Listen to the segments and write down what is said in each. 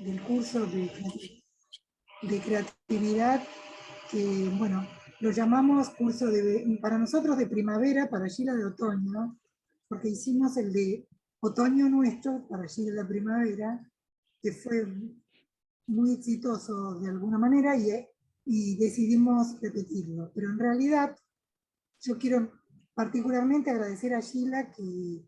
del curso de creatividad, que bueno, lo llamamos curso para nosotros de primavera, para Gila de otoño, porque hicimos el de otoño nuestro para Gila de primavera, que fue muy exitoso de alguna manera y decidimos repetirlo. Pero en realidad yo quiero particularmente agradecer a Gila que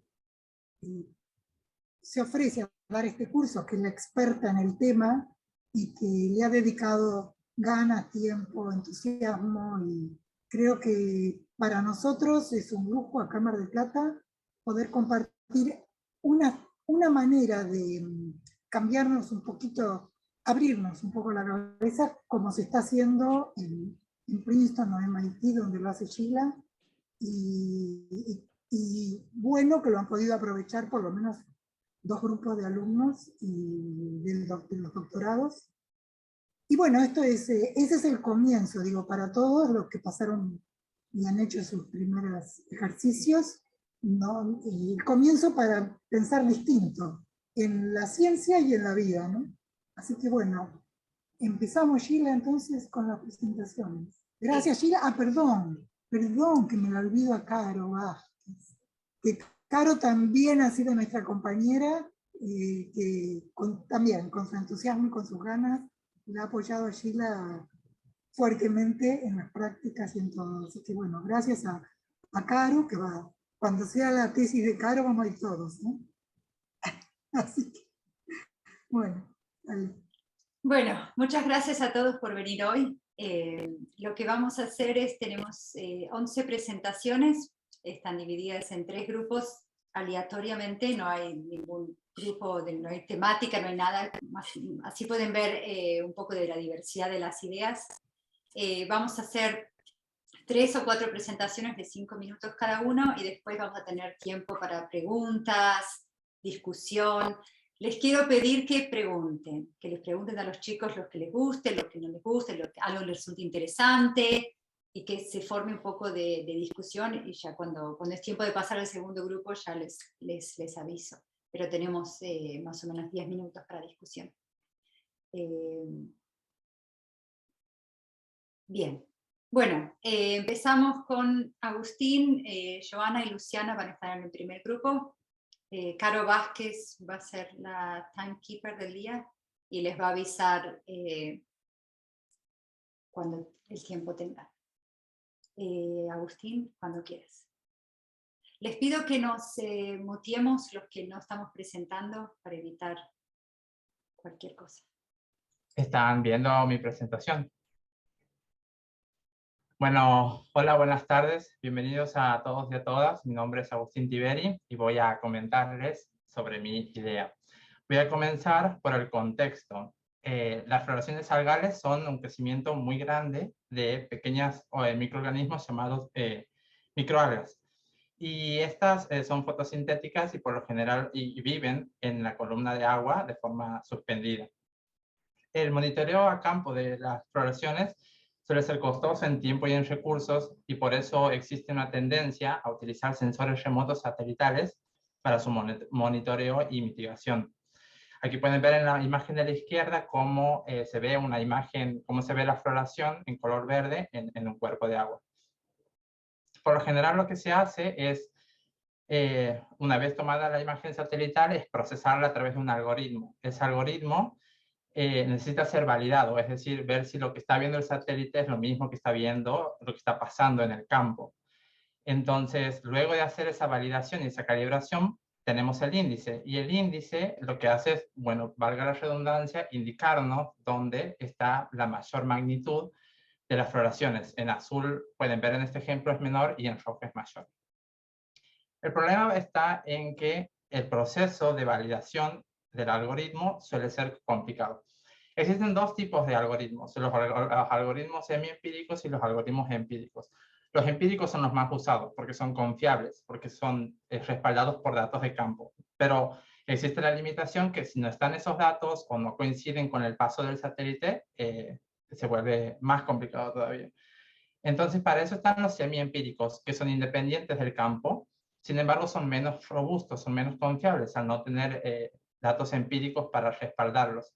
se ofrece a dar este curso, que es la experta en el tema y que le ha dedicado ganas, tiempo, entusiasmo, y creo que para nosotros es un lujo acá en Mar del Plata poder compartir una manera de cambiarnos un poquito, abrirnos un poco la cabeza, como se está haciendo en Princeton o en MIT, donde lo hace Sheila, y bueno que lo han podido aprovechar por lo menos dos grupos de alumnos y de los doctorados. Y bueno, ese es el comienzo, digo, para todos los que pasaron y han hecho sus primeros ejercicios, ¿no? El comienzo para pensar distinto en la ciencia y en la vida, ¿no? Así que bueno, empezamos, Sheila, entonces con las presentaciones. Gracias, Sheila. Perdón que me la olvido a Caro Vázquez, que Caro también ha sido nuestra compañera, que también con su entusiasmo y con sus ganas la ha apoyado a Sheila fuertemente en las prácticas y en todo. Así que bueno, gracias a Caro, que va, cuando sea la tesis de Caro vamos a ir todos, ¿no? Así que, bueno, dale. Bueno, muchas gracias a todos por venir hoy. Lo que vamos a hacer es, tenemos 11 presentaciones, están divididas en 3 grupos aleatoriamente, no hay ningún grupo, no hay temática, no hay nada, así pueden ver un poco de la diversidad de las ideas. Vamos a hacer 3 o 4 presentaciones de 5 minutos cada uno y después vamos a tener tiempo para preguntas, discusión. Les quiero pedir que les pregunten a los chicos lo que les guste, lo que no les guste, algo les resulte interesante y que se forme un poco de discusión, y ya cuando es tiempo de pasar al segundo grupo ya les aviso. Pero tenemos más o menos 10 minutos para discusión. Bien. Bueno, empezamos con Agustín, Joana y Luciana van a estar en el primer grupo. Caro Vázquez va a ser la timekeeper del día y les va a avisar cuando el tiempo tenga. Agustín, cuando quieras. Les pido que nos muteemos los que no estamos presentando para evitar cualquier cosa. ¿Están viendo mi presentación? Bueno, hola, buenas tardes. Bienvenidos a todos y a todas. Mi nombre es Agustín Tiberi y voy a comentarles sobre mi idea. Voy a comenzar por el contexto. Las floraciones algales son un crecimiento muy grande de pequeñas microorganismos llamados microalgas. Y estas son fotosintéticas y por lo general viven en la columna de agua de forma suspendida. El monitoreo a campo de las floraciones suele ser costoso en tiempo y en recursos, y por eso existe una tendencia a utilizar sensores remotos satelitales para su monitoreo y mitigación. Aquí pueden ver en la imagen de la izquierda cómo se ve cómo se ve la floración en color verde en un cuerpo de agua. Por lo general lo que se hace es, una vez tomada la imagen satelital, es procesarla a través de un algoritmo. Ese algoritmo necesita ser validado, es decir, ver si lo que está viendo el satélite es lo mismo que está viendo lo que está pasando en el campo. Entonces, luego de hacer esa validación y esa calibración, tenemos el índice. Y el índice lo que hace es, bueno, valga la redundancia, indicarnos dónde está la mayor magnitud de las floraciones. En azul, pueden ver en este ejemplo, es menor y en rojo es mayor. El problema está en que el proceso de validación del algoritmo suele ser complicado. Existen dos tipos de algoritmos, los algoritmos semi-empíricos y los algoritmos empíricos. Los empíricos son los más usados porque son confiables, porque son respaldados por datos de campo. Pero existe la limitación que si no están esos datos o no coinciden con el paso del satélite, se vuelve más complicado todavía. Entonces, para eso están los semi-empíricos, que son independientes del campo. Sin embargo, son menos robustos, son menos confiables al no tener datos empíricos para respaldarlos.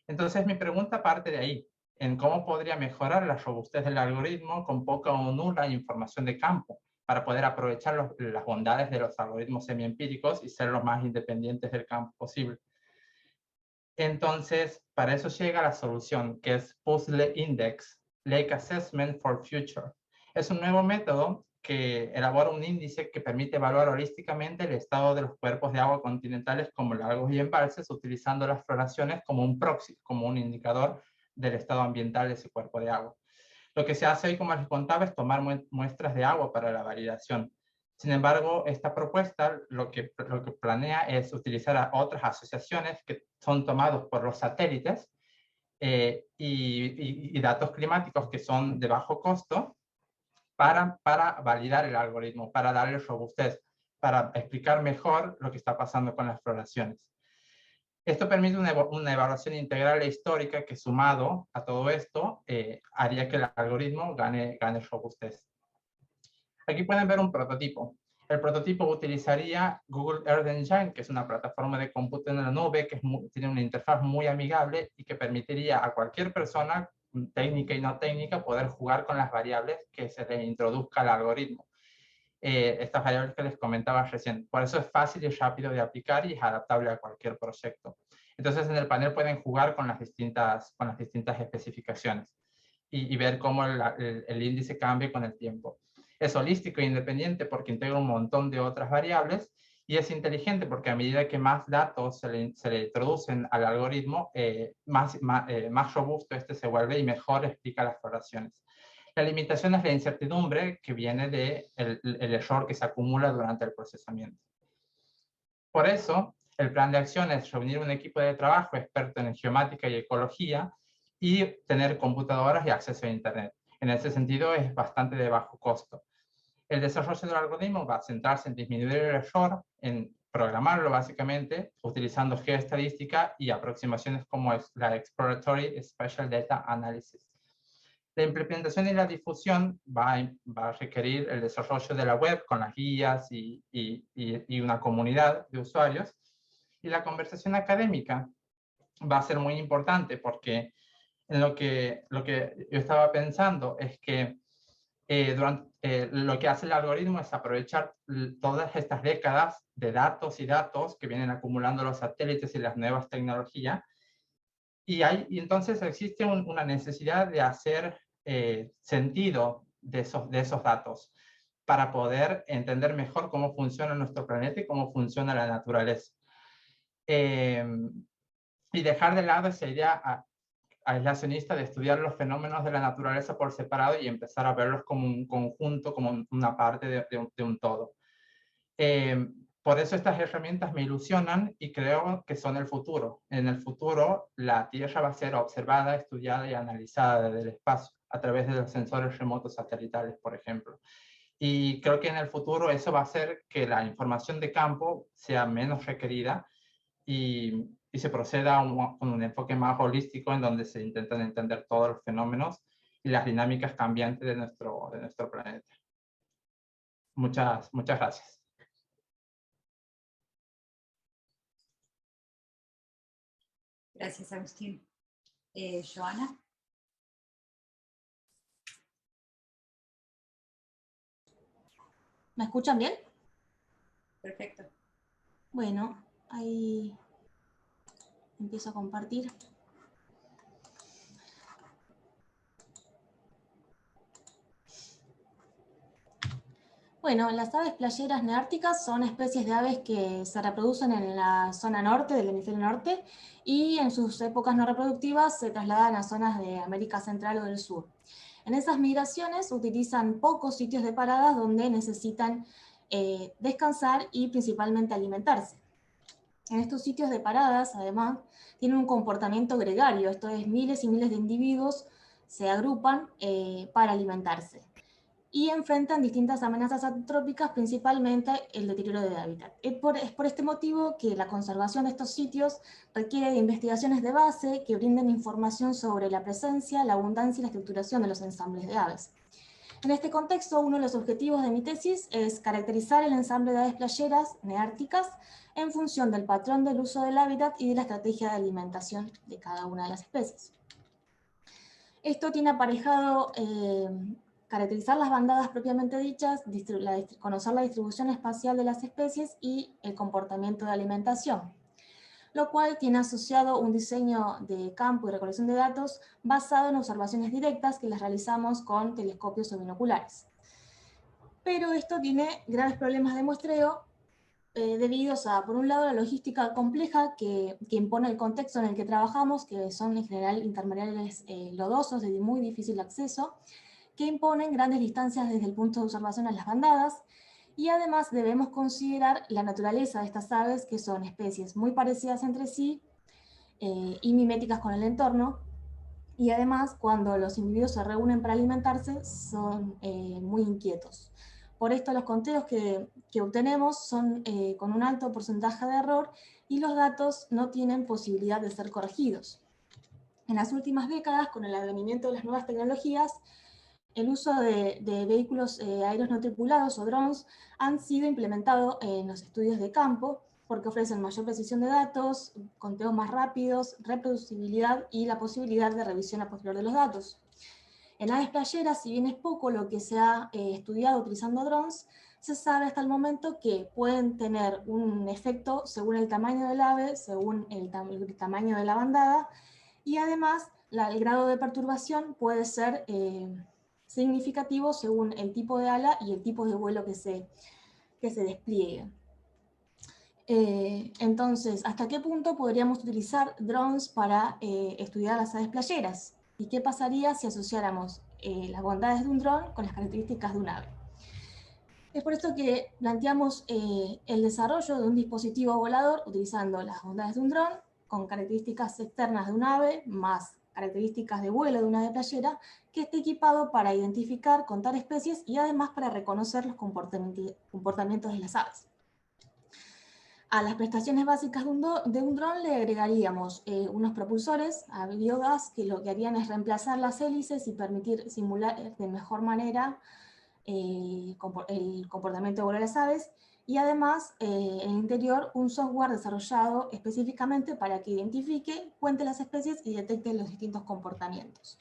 Entonces mi pregunta parte de ahí, en cómo podría mejorar la robustez del algoritmo con poca o nula información de campo, para poder aprovechar las bondades de los algoritmos semiempíricos y ser lo más independientes del campo posible. Entonces, para eso llega la solución, que es Puzzle Index, Lake Assessment for Future. Es un nuevo método que elabora un índice que permite evaluar holísticamente el estado de los cuerpos de agua continentales como lagos y embalses, utilizando las floraciones como un proxy, como un indicador del estado ambiental de ese cuerpo de agua. Lo que se hace hoy, como les contaba, es tomar muestras de agua para la validación. Sin embargo, esta propuesta lo que planea es utilizar a otras asociaciones que son tomados por los satélites y datos climáticos que son de bajo costo para validar el algoritmo, para darle robustez, para explicar mejor lo que está pasando con las floraciones. Esto permite una evaluación integral e histórica que, sumado a todo esto, haría que el algoritmo gane robustez. Aquí pueden ver un prototipo. El prototipo utilizaría Google Earth Engine, que es una plataforma de cómputo en la nube que tiene una interfaz muy amigable y que permitiría a cualquier persona, técnica y no técnica, poder jugar con las variables que se le introduzca al algoritmo. Estas variables que les comentaba recién. Por eso es fácil y rápido de aplicar y es adaptable a cualquier proyecto. Entonces en el panel pueden jugar con las distintas especificaciones y ver cómo el índice cambia con el tiempo. Es holístico e independiente porque integra un montón de otras variables y es inteligente porque a medida que más datos se le introducen al algoritmo, más robusto este se vuelve y mejor explica las floraciones. La limitación es la incertidumbre que viene del error que se acumula durante el procesamiento. Por eso, el plan de acción es reunir un equipo de trabajo experto en geomática y ecología y tener computadoras y acceso a Internet. En ese sentido, es bastante de bajo costo. El desarrollo del algoritmo va a centrarse en disminuir el error, en programarlo básicamente, utilizando geoestadística y aproximaciones como la Exploratory Spatial Data Analysis. La implementación y la difusión va a requerir el desarrollo de la web con las guías y una comunidad de usuarios. Y la conversación académica va a ser muy importante porque lo que yo estaba pensando es que lo que hace el algoritmo es aprovechar todas estas décadas de datos y datos que vienen acumulando los satélites y las nuevas tecnologías. Y entonces existe una necesidad de hacer sentido de esos datos para poder entender mejor cómo funciona nuestro planeta y cómo funciona la naturaleza. Y dejar de lado esa idea aislacionista de estudiar los fenómenos de la naturaleza por separado y empezar a verlos como un conjunto, como una parte de un todo. Por eso estas herramientas me ilusionan y creo que son el futuro. En el futuro, la Tierra va a ser observada, estudiada y analizada desde el espacio a través de los sensores remotos satelitales, por ejemplo. Y creo que en el futuro eso va a hacer que la información de campo sea menos requerida y se proceda con un enfoque más holístico en donde se intentan entender todos los fenómenos y las dinámicas cambiantes de nuestro planeta. Muchas gracias. Gracias, Agustín. Joana. ¿Me escuchan bien? Perfecto. Bueno, ahí empiezo a compartir. Bueno, las aves playeras neárticas son especies de aves que se reproducen en la zona norte del hemisferio norte y en sus épocas no reproductivas se trasladan a zonas de América Central o del Sur. En esas migraciones utilizan pocos sitios de paradas donde necesitan descansar y principalmente alimentarse. En estos sitios de paradas, además, tienen un comportamiento gregario, esto es, miles y miles de individuos se agrupan para alimentarse y enfrentan distintas amenazas antrópicas, principalmente el deterioro de hábitat. Es por este motivo que la conservación de estos sitios requiere de investigaciones de base que brinden información sobre la presencia, la abundancia y la estructuración de los ensambles de aves. En este contexto, uno de los objetivos de mi tesis es caracterizar el ensamble de aves playeras neárticas en función del patrón del uso del hábitat y de la estrategia de alimentación de cada una de las especies. Esto tiene aparejado caracterizar las bandadas propiamente dichas, conocer la distribución espacial de las especies y el comportamiento de alimentación, lo cual tiene asociado un diseño de campo y recolección de datos basado en observaciones directas que las realizamos con telescopios o binoculares. Pero esto tiene graves problemas de muestreo debido a, por un lado, la logística compleja que impone el contexto en el que trabajamos, que son en general intermareales lodosos de muy difícil acceso, que imponen grandes distancias desde el punto de observación a las bandadas, y además debemos considerar la naturaleza de estas aves, que son especies muy parecidas entre sí y miméticas con el entorno, y además cuando los individuos se reúnen para alimentarse son muy inquietos. Por esto los conteos que obtenemos son con un alto porcentaje de error y los datos no tienen posibilidad de ser corregidos. En las últimas décadas, con el advenimiento de las nuevas tecnologías, el uso de vehículos aéreos no tripulados o drones han sido implementados en los estudios de campo porque ofrecen mayor precisión de datos, conteos más rápidos, reproducibilidad y la posibilidad de revisión a posterior de los datos. En aves playeras, si bien es poco lo que se ha estudiado utilizando drones, se sabe hasta el momento que pueden tener un efecto según el tamaño del ave, según el tamaño de la bandada, y además el grado de perturbación puede ser significativo según el tipo de ala y el tipo de vuelo que se despliegue. Entonces, ¿hasta qué punto podríamos utilizar drones para estudiar las aves playeras? ¿Y qué pasaría si asociáramos las bondades de un dron con las características de un ave? Es por esto que planteamos el desarrollo de un dispositivo volador utilizando las bondades de un dron con características externas de un ave más características de vuelo de una ave playera que esté equipado para identificar, contar especies y además para reconocer los comportamientos de las aves. A las prestaciones básicas de un dron le agregaríamos unos propulsores a biogás que lo que harían es reemplazar las hélices y permitir simular de mejor manera el comportamiento de vuelo de las aves, y además en el interior un software desarrollado específicamente para que identifique, cuente las especies y detecte los distintos comportamientos.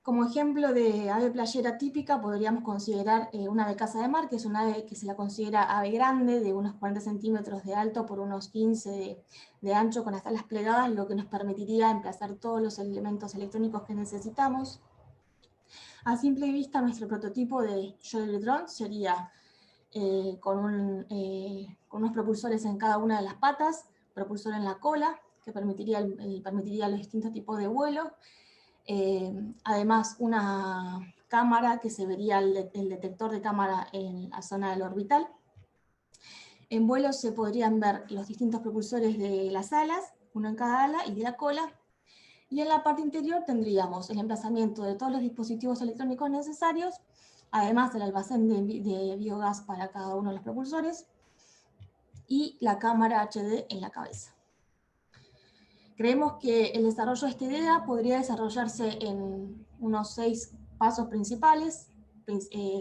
Como ejemplo de ave playera típica podríamos considerar una ave caza de mar, que es una ave que se la considera ave grande, de unos 40 centímetros de alto por unos 15 de ancho, con las alas plegadas, lo que nos permitiría emplazar todos los elementos electrónicos que necesitamos. A simple vista, nuestro prototipo de Jolly Drone sería con unos propulsores en cada una de las patas, propulsor en la cola, que permitiría los distintos tipos de vuelo. Además, una cámara que se vería el detector de cámara en la zona del orbital. En vuelo se podrían ver los distintos propulsores de las alas, uno en cada ala y de la cola. Y en la parte interior tendríamos el emplazamiento de todos los dispositivos electrónicos necesarios, además del almacén de biogás para cada uno de los propulsores, y la cámara HD en la cabeza. Creemos que el desarrollo de esta idea podría desarrollarse en unos 6 pasos principales.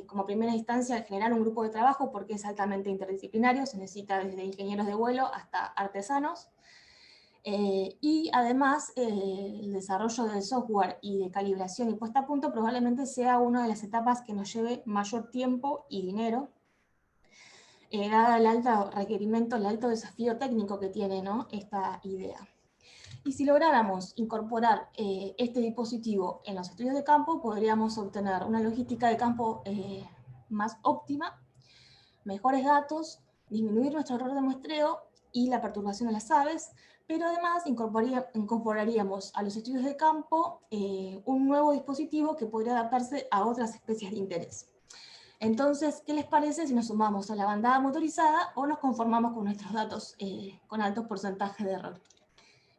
Como primera instancia, generar un grupo de trabajo porque es altamente interdisciplinario, se necesita desde ingenieros de vuelo hasta artesanos. Y además el desarrollo del software y de calibración y puesta a punto probablemente sea una de las etapas que nos lleve mayor tiempo y dinero, dada el alto requerimiento, el alto desafío técnico que tiene, ¿no?, esta idea. Y si lográramos incorporar este dispositivo en los estudios de campo, podríamos obtener una logística de campo más óptima, mejores datos, disminuir nuestro error de muestreo y la perturbación de las aves, pero además incorporaríamos a los estudios de campo un nuevo dispositivo que podría adaptarse a otras especies de interés. Entonces, ¿qué les parece si nos sumamos a la bandada motorizada o nos conformamos con nuestros datos con altos porcentajes de error?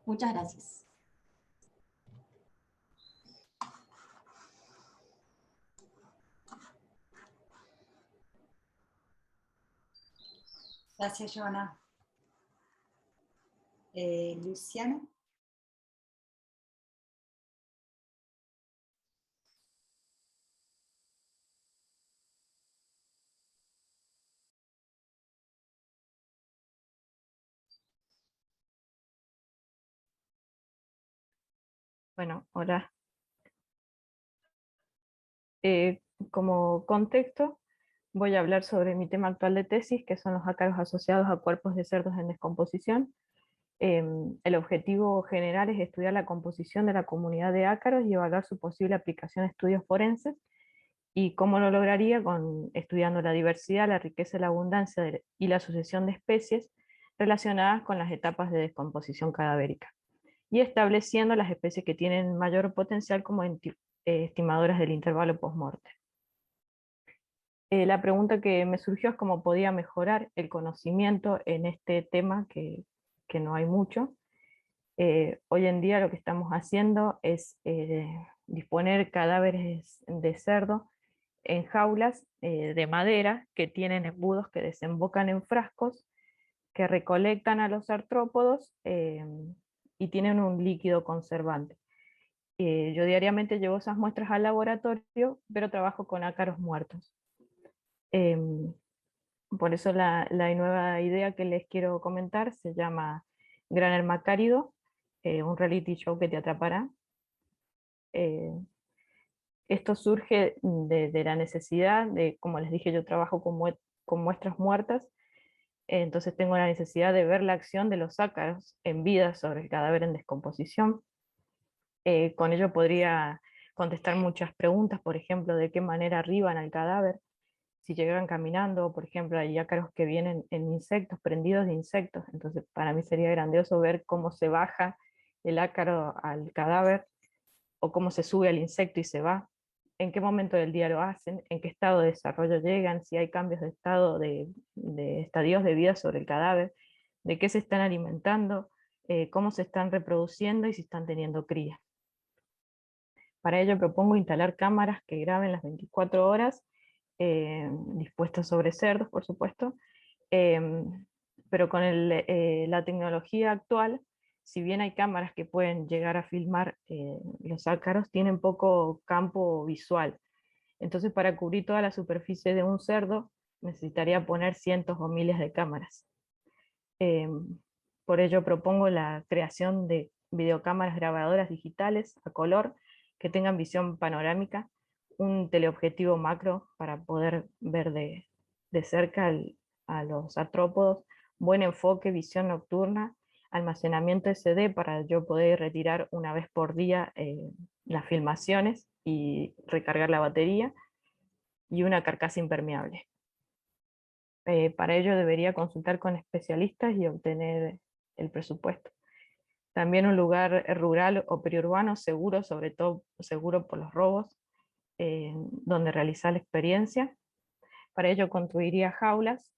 Muchas gracias. Gracias, Joana. Luciana. Bueno, hola. Como contexto, voy a hablar sobre mi tema actual de tesis, que son los ácaros asociados a cuerpos de cerdos en descomposición. El objetivo general es estudiar la composición de la comunidad de ácaros y evaluar su posible aplicación a estudios forenses, y cómo lo lograría estudiando la diversidad, la riqueza, la abundancia y la sucesión de especies relacionadas con las etapas de descomposición cadavérica, y estableciendo las especies que tienen mayor potencial como estimadoras del intervalo post-morte. La pregunta que me surgió es cómo podía mejorar el conocimiento en este tema que no hay mucho. Hoy en día lo que estamos haciendo es disponer cadáveres de cerdo en jaulas de madera que tienen embudos que desembocan en frascos que recolectan a los artrópodos y tienen un líquido conservante. Yo diariamente llevo esas muestras al laboratorio, pero trabajo con ácaros muertos. Por eso la nueva idea que les quiero comentar se llama Gran Macárido, un reality show que te atrapará. Esto surge de la necesidad de, como les dije, yo trabajo con muestras muertas, entonces tengo la necesidad de ver la acción de los ácaros en vida sobre el cadáver en descomposición. Con ello podría contestar muchas preguntas, por ejemplo, de qué manera arriban al cadáver, si llegan caminando, por ejemplo, hay ácaros que vienen en insectos, prendidos de insectos, entonces para mí sería grandioso ver cómo se baja el ácaro al cadáver, o cómo se sube al insecto y se va, en qué momento del día lo hacen, en qué estado de desarrollo llegan, si hay cambios de estado de estadios de vida sobre el cadáver, de qué se están alimentando, cómo se están reproduciendo y si están teniendo cría. Para ello propongo instalar cámaras que graben las 24 horas, dispuestas sobre cerdos, por supuesto, pero con la tecnología actual, si bien hay cámaras que pueden llegar a filmar los ácaros, tienen poco campo visual. Entonces, para cubrir toda la superficie de un cerdo, necesitaría poner cientos o miles de cámaras. Por ello propongo la creación de videocámaras grabadoras digitales a color que tengan visión panorámica, un teleobjetivo macro para poder ver de cerca a los artrópodos, buen enfoque, visión nocturna, almacenamiento SD para yo poder retirar una vez por día las filmaciones y recargar la batería, y una carcasa impermeable. Para ello debería consultar con especialistas y obtener el presupuesto. También un lugar rural o periurbano seguro, sobre todo seguro por los robos, donde realizar la experiencia. Para ello construiría jaulas,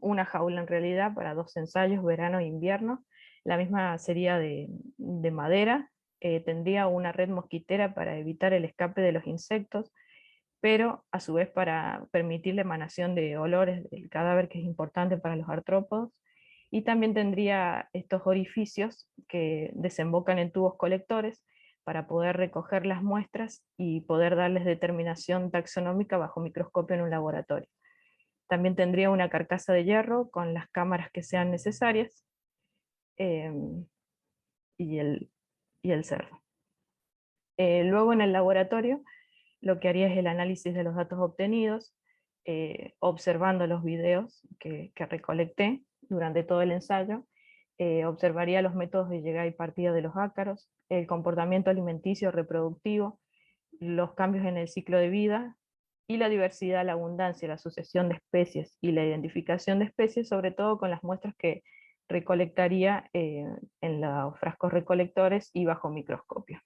una jaula en realidad para 2 ensayos, verano e invierno. La misma sería de madera, tendría una red mosquitera para evitar el escape de los insectos, pero a su vez para permitir la emanación de olores del cadáver, que es importante para los artrópodos, y también tendría estos orificios que desembocan en tubos colectores para poder recoger las muestras y poder darles determinación taxonómica bajo microscopio en un laboratorio. También tendría una carcasa de hierro con las cámaras que sean necesarias, y el cerdo. Luego en el laboratorio lo que haría es el análisis de los datos obtenidos, observando los videos que recolecté durante todo el ensayo. Observaría los métodos de llegada y partida de los ácaros, el comportamiento alimenticio reproductivo, los cambios en el ciclo de vida, y la diversidad, la abundancia, la sucesión de especies y la identificación de especies, sobre todo con las muestras que recolectaría en los frascos recolectores y bajo microscopio.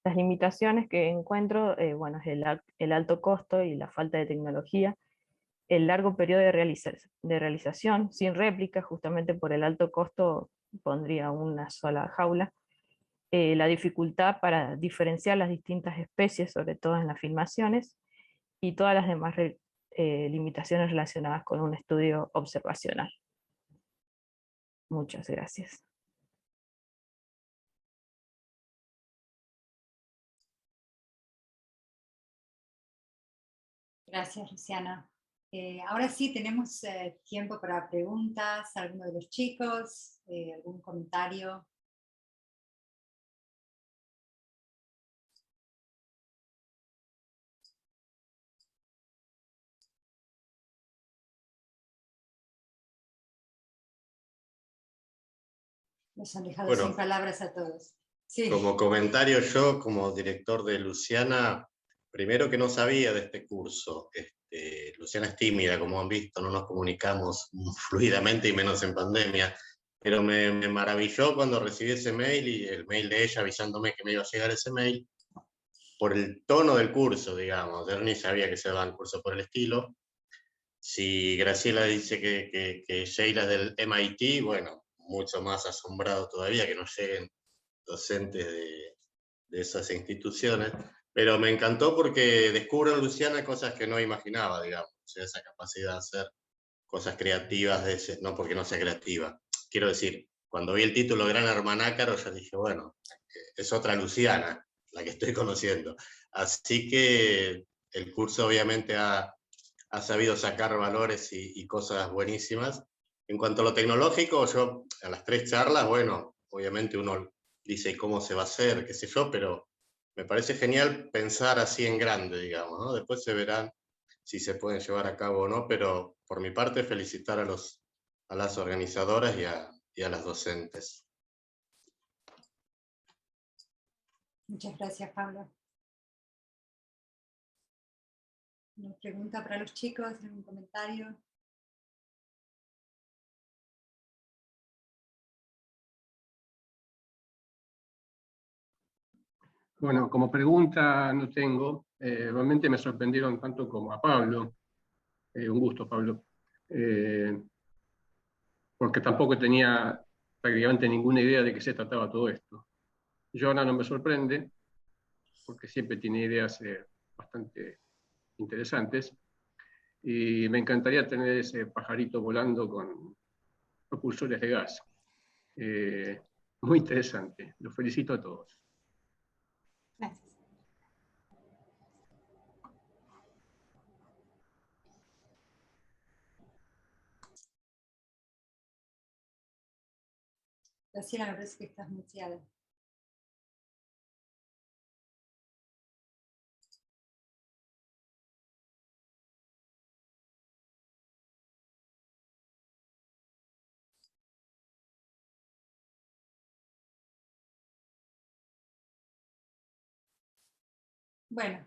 Las limitaciones que encuentro, bueno, es el alto costo y la falta de tecnología, el largo periodo de realización, sin réplica, justamente por el alto costo pondría una sola jaula, la dificultad para diferenciar las distintas especies, sobre todo en las filmaciones, y todas las demás limitaciones relacionadas con un estudio observacional. Muchas gracias. Gracias, Luciana. Ahora sí tenemos tiempo para preguntas. ¿Alguno de los chicos? ¿Algún comentario? Nos han dejado Bueno, sin palabras a todos. Sí. Como comentario yo, como director de Luciana, primero que no sabía de este curso. Luciana es tímida, como han visto, no nos comunicamos fluidamente y menos en pandemia, pero me maravilló cuando recibí ese mail y el mail de ella avisándome que me iba a llegar ese mail por el tono del curso, digamos. Yo ni sabía que se daba el curso por el estilo. Si Graciela dice que Sheila es del MIT, bueno, mucho más asombrado todavía que nos lleguen docentes de esas instituciones, pero me encantó porque descubro en Luciana cosas que no imaginaba, digamos, o sea, esa capacidad de hacer cosas creativas, no porque no sea creativa. Quiero decir, cuando vi el título Gran Hermanácaro, ya dije, bueno, es otra Luciana, la que estoy conociendo. Así que el curso obviamente ha sabido sacar valores y cosas buenísimas. En cuanto a lo tecnológico, yo a las 3 charlas, bueno, obviamente uno dice cómo se va a hacer, qué sé yo, pero me parece genial pensar así en grande, digamos, ¿no? Después se verán si se pueden llevar a cabo o no, pero por mi parte felicitar a las organizadoras y a las docentes. Muchas gracias, Pablo. ¿Una pregunta para los chicos? ¿Algún comentario? Bueno, como pregunta no tengo, realmente me sorprendieron tanto como a Pablo, un gusto Pablo, porque tampoco tenía prácticamente ninguna idea de qué se trataba todo esto. Joana no me sorprende, porque siempre tiene ideas bastante interesantes, y me encantaría tener ese pajarito volando con propulsores de gas. Muy interesante, los felicito a todos. Gracias. Graciela, me parece que estás muteada. Bueno.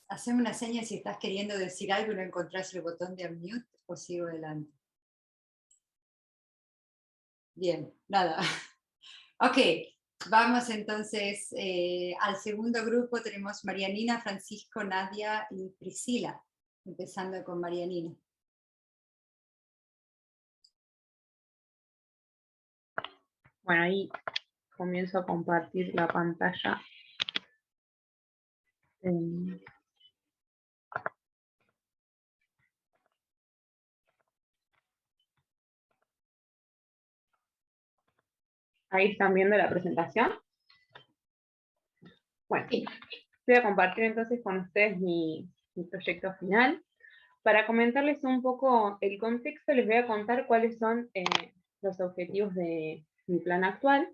Haceme una seña si estás queriendo decir algo y no encontrás el botón de unmute o sigo adelante. Bien, nada. Ok, vamos entonces al segundo grupo. Tenemos Marianina, Francisco, Nadia y Priscila. Empezando con Marianina. Bueno, ahí comienzo a compartir la pantalla. Ahí están viendo la presentación. Bueno, voy a compartir entonces con ustedes mi proyecto final. Para comentarles un poco el contexto, les voy a contar cuáles son los objetivos de mi plan actual,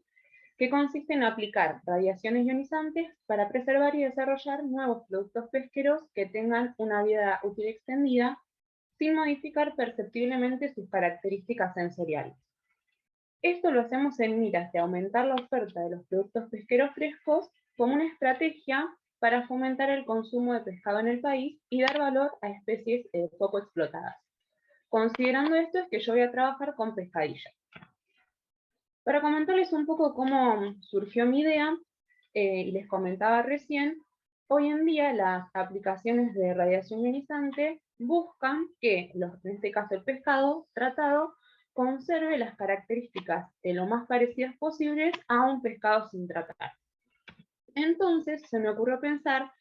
que consiste en aplicar radiaciones ionizantes para preservar y desarrollar nuevos productos pesqueros que tengan una vida útil extendida, sin modificar perceptiblemente sus características sensoriales. Esto lo hacemos en miras de aumentar la oferta de los productos pesqueros frescos como una estrategia para fomentar el consumo de pescado en el país y dar valor a especies poco explotadas. Considerando esto es que yo voy a trabajar con pescadillas. Para comentarles un poco cómo surgió mi idea, y les comentaba recién, hoy en día las aplicaciones de radiación ionizante buscan que, en este caso el pescado tratado, conserve las características lo más parecidas posibles a un pescado sin tratar. Entonces se me ocurrió pensar,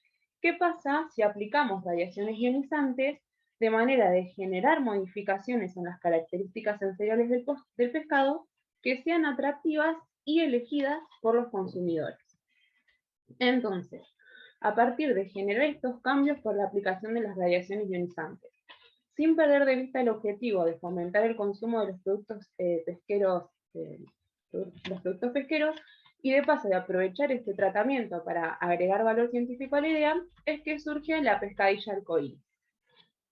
¿qué pasa si aplicamos radiaciones ionizantes de manera de generar modificaciones en las características sensoriales del pescado que sean atractivas y elegidas por los consumidores? Entonces, a partir de generar estos cambios por la aplicación de las radiaciones ionizantes, sin perder de vista el objetivo de fomentar el consumo de los productos pesqueros, y de paso de aprovechar este tratamiento para agregar valor científico a la idea, es que surge la pescadilla arcoíris.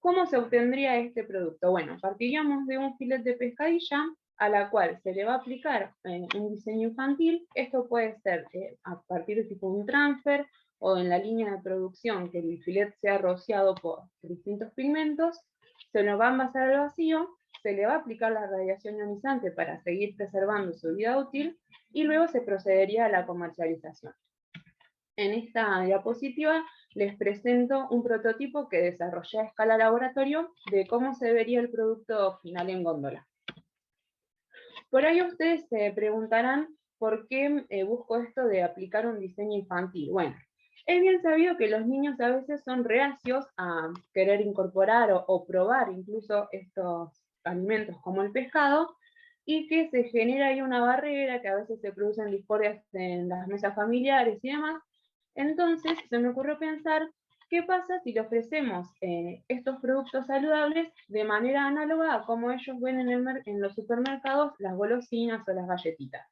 ¿Cómo se obtendría este producto? Bueno, partiríamos de un filete de pescadilla a la cual se le va a aplicar un diseño infantil. Esto puede ser a partir de tipo un transfer o en la línea de producción, que el filete sea rociado por distintos pigmentos, se lo va a envasar al vacío, se le va a aplicar la radiación ionizante para seguir preservando su vida útil y luego se procedería a la comercialización. En esta diapositiva les presento un prototipo que desarrollé a escala laboratorio de cómo se vería el producto final en góndola. Por ahí ustedes se preguntarán por qué busco esto de aplicar un diseño infantil. Bueno, es bien sabido que los niños a veces son reacios a querer incorporar o probar incluso estos alimentos como el pescado, y que se genera ahí una barrera, que a veces se producen discordias en las mesas familiares y demás. Entonces se me ocurrió pensar, ¿qué pasa si le ofrecemos estos productos saludables de manera análoga a como ellos ven en los supermercados las golosinas o las galletitas?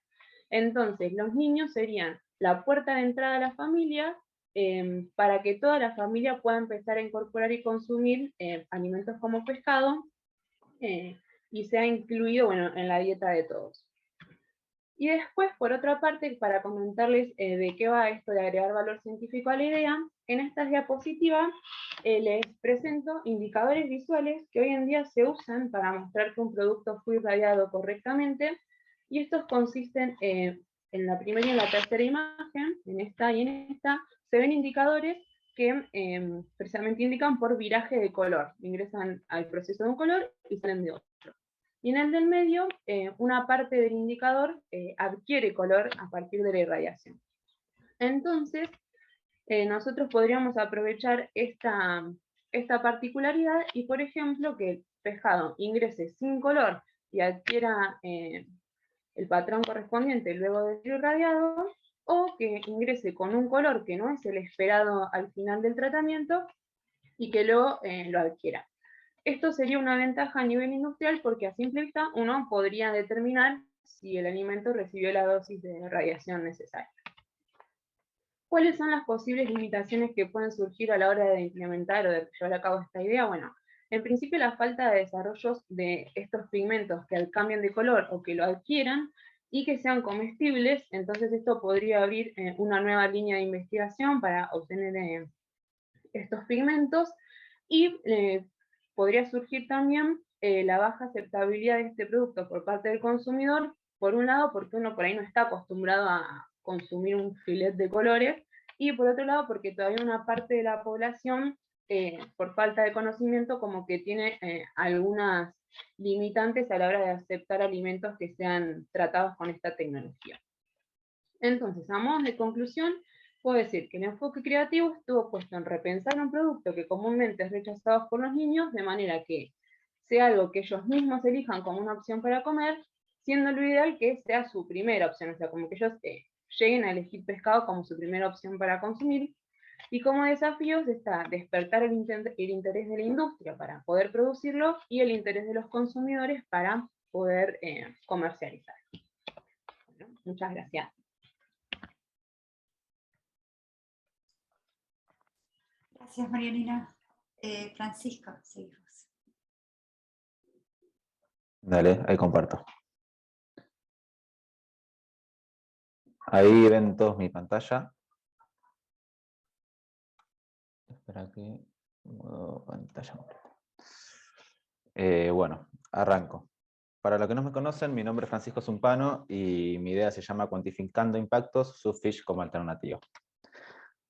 Entonces los niños serían la puerta de entrada a la familia, para que toda la familia pueda empezar a incorporar y consumir alimentos como pescado, y sea incluido, bueno, en la dieta de todos. Y después, por otra parte, para comentarles de qué va esto de agregar valor científico a la idea, en esta diapositiva les presento indicadores visuales que hoy en día se usan para mostrar que un producto fue irradiado correctamente, y estos consisten en la primera y en la tercera imagen, en esta y en esta, se ven indicadores que precisamente indican por viraje de color, ingresan al proceso de un color y salen de otro. Y en el del medio, una parte del indicador adquiere color a partir de la irradiación. Entonces, nosotros podríamos aprovechar esta particularidad y, por ejemplo, que el pescado ingrese sin color y adquiera el patrón correspondiente luego de ser irradiado, o que ingrese con un color que no es el esperado al final del tratamiento y que luego lo adquiera. Esto sería una ventaja a nivel industrial porque a simple vista uno podría determinar si el alimento recibió la dosis de radiación necesaria. ¿Cuáles son las posibles limitaciones que pueden surgir a la hora de implementar o de llevar a cabo esta idea? Bueno, en principio la falta de desarrollos de estos pigmentos que cambien de color o que lo adquieran y que sean comestibles. Entonces esto podría abrir una nueva línea de investigación para obtener estos pigmentos, y podría surgir también la baja aceptabilidad de este producto por parte del consumidor, por un lado porque uno por ahí no está acostumbrado a consumir un filet de colores, y por otro lado porque todavía una parte de la población, por falta de conocimiento, como que tiene algunas limitantes a la hora de aceptar alimentos que sean tratados con esta tecnología. Entonces, a modo de conclusión, puedo decir que el enfoque creativo estuvo puesto en repensar un producto que comúnmente es rechazado por los niños, de manera que sea algo que ellos mismos elijan como una opción para comer, siendo lo ideal que sea su primera opción, o sea, como que ellos lleguen a elegir pescado como su primera opción para consumir. Y como desafíos está despertar el interés de la industria para poder producirlo y el interés de los consumidores para poder comercializar. Bueno, muchas gracias. Gracias, Marianina. Francisco, seguimos. Dale, ahí comparto. Ahí ven todos mi pantalla. Espera que muevo pantalla completa. Bueno, arranco. Para los que no me conocen, mi nombre es Francisco Zumpano y mi idea se llama Cuantificando Impactos, Subfish como alternativa.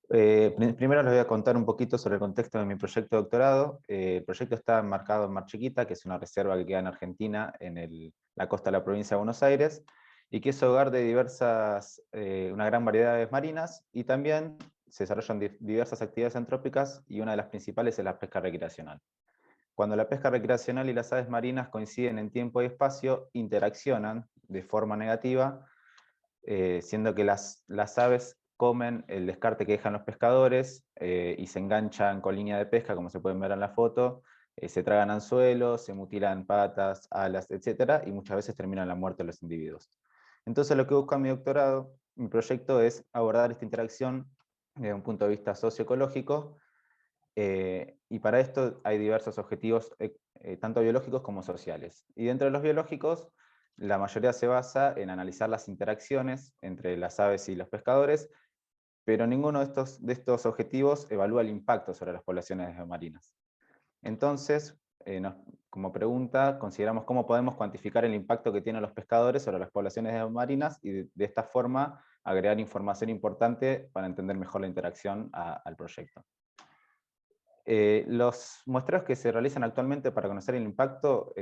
Primero les voy a contar un poquito sobre el contexto de mi proyecto de doctorado. El proyecto está enmarcado en Mar Chiquita, que es una reserva que queda en Argentina, en la costa de la provincia de Buenos Aires, y que es hogar de una gran variedad de aves marinas, y también se desarrollan diversas actividades antrópicas, y una de las principales es la pesca recreacional. Cuando la pesca recreacional y las aves marinas coinciden en tiempo y espacio, interaccionan de forma negativa, siendo que las aves comen el descarte que dejan los pescadores y se enganchan con línea de pesca, como se pueden ver en la foto, se tragan anzuelos, se mutilan patas, alas, etc. Y muchas veces terminan la muerte de los individuos. Entonces lo que busca mi doctorado, mi proyecto, es abordar esta interacción desde un punto de vista socioecológico Y para esto hay diversos objetivos, tanto biológicos como sociales. Y dentro de los biológicos, la mayoría se basa en analizar las interacciones entre las aves y los pescadores, pero ninguno de estos objetivos evalúa el impacto sobre las poblaciones marinas. Entonces, como pregunta, consideramos cómo podemos cuantificar el impacto que tienen los pescadores sobre las poblaciones marinas y de esta forma agregar información importante para entender mejor la interacción al proyecto. Los muestreos que se realizan actualmente para conocer el impacto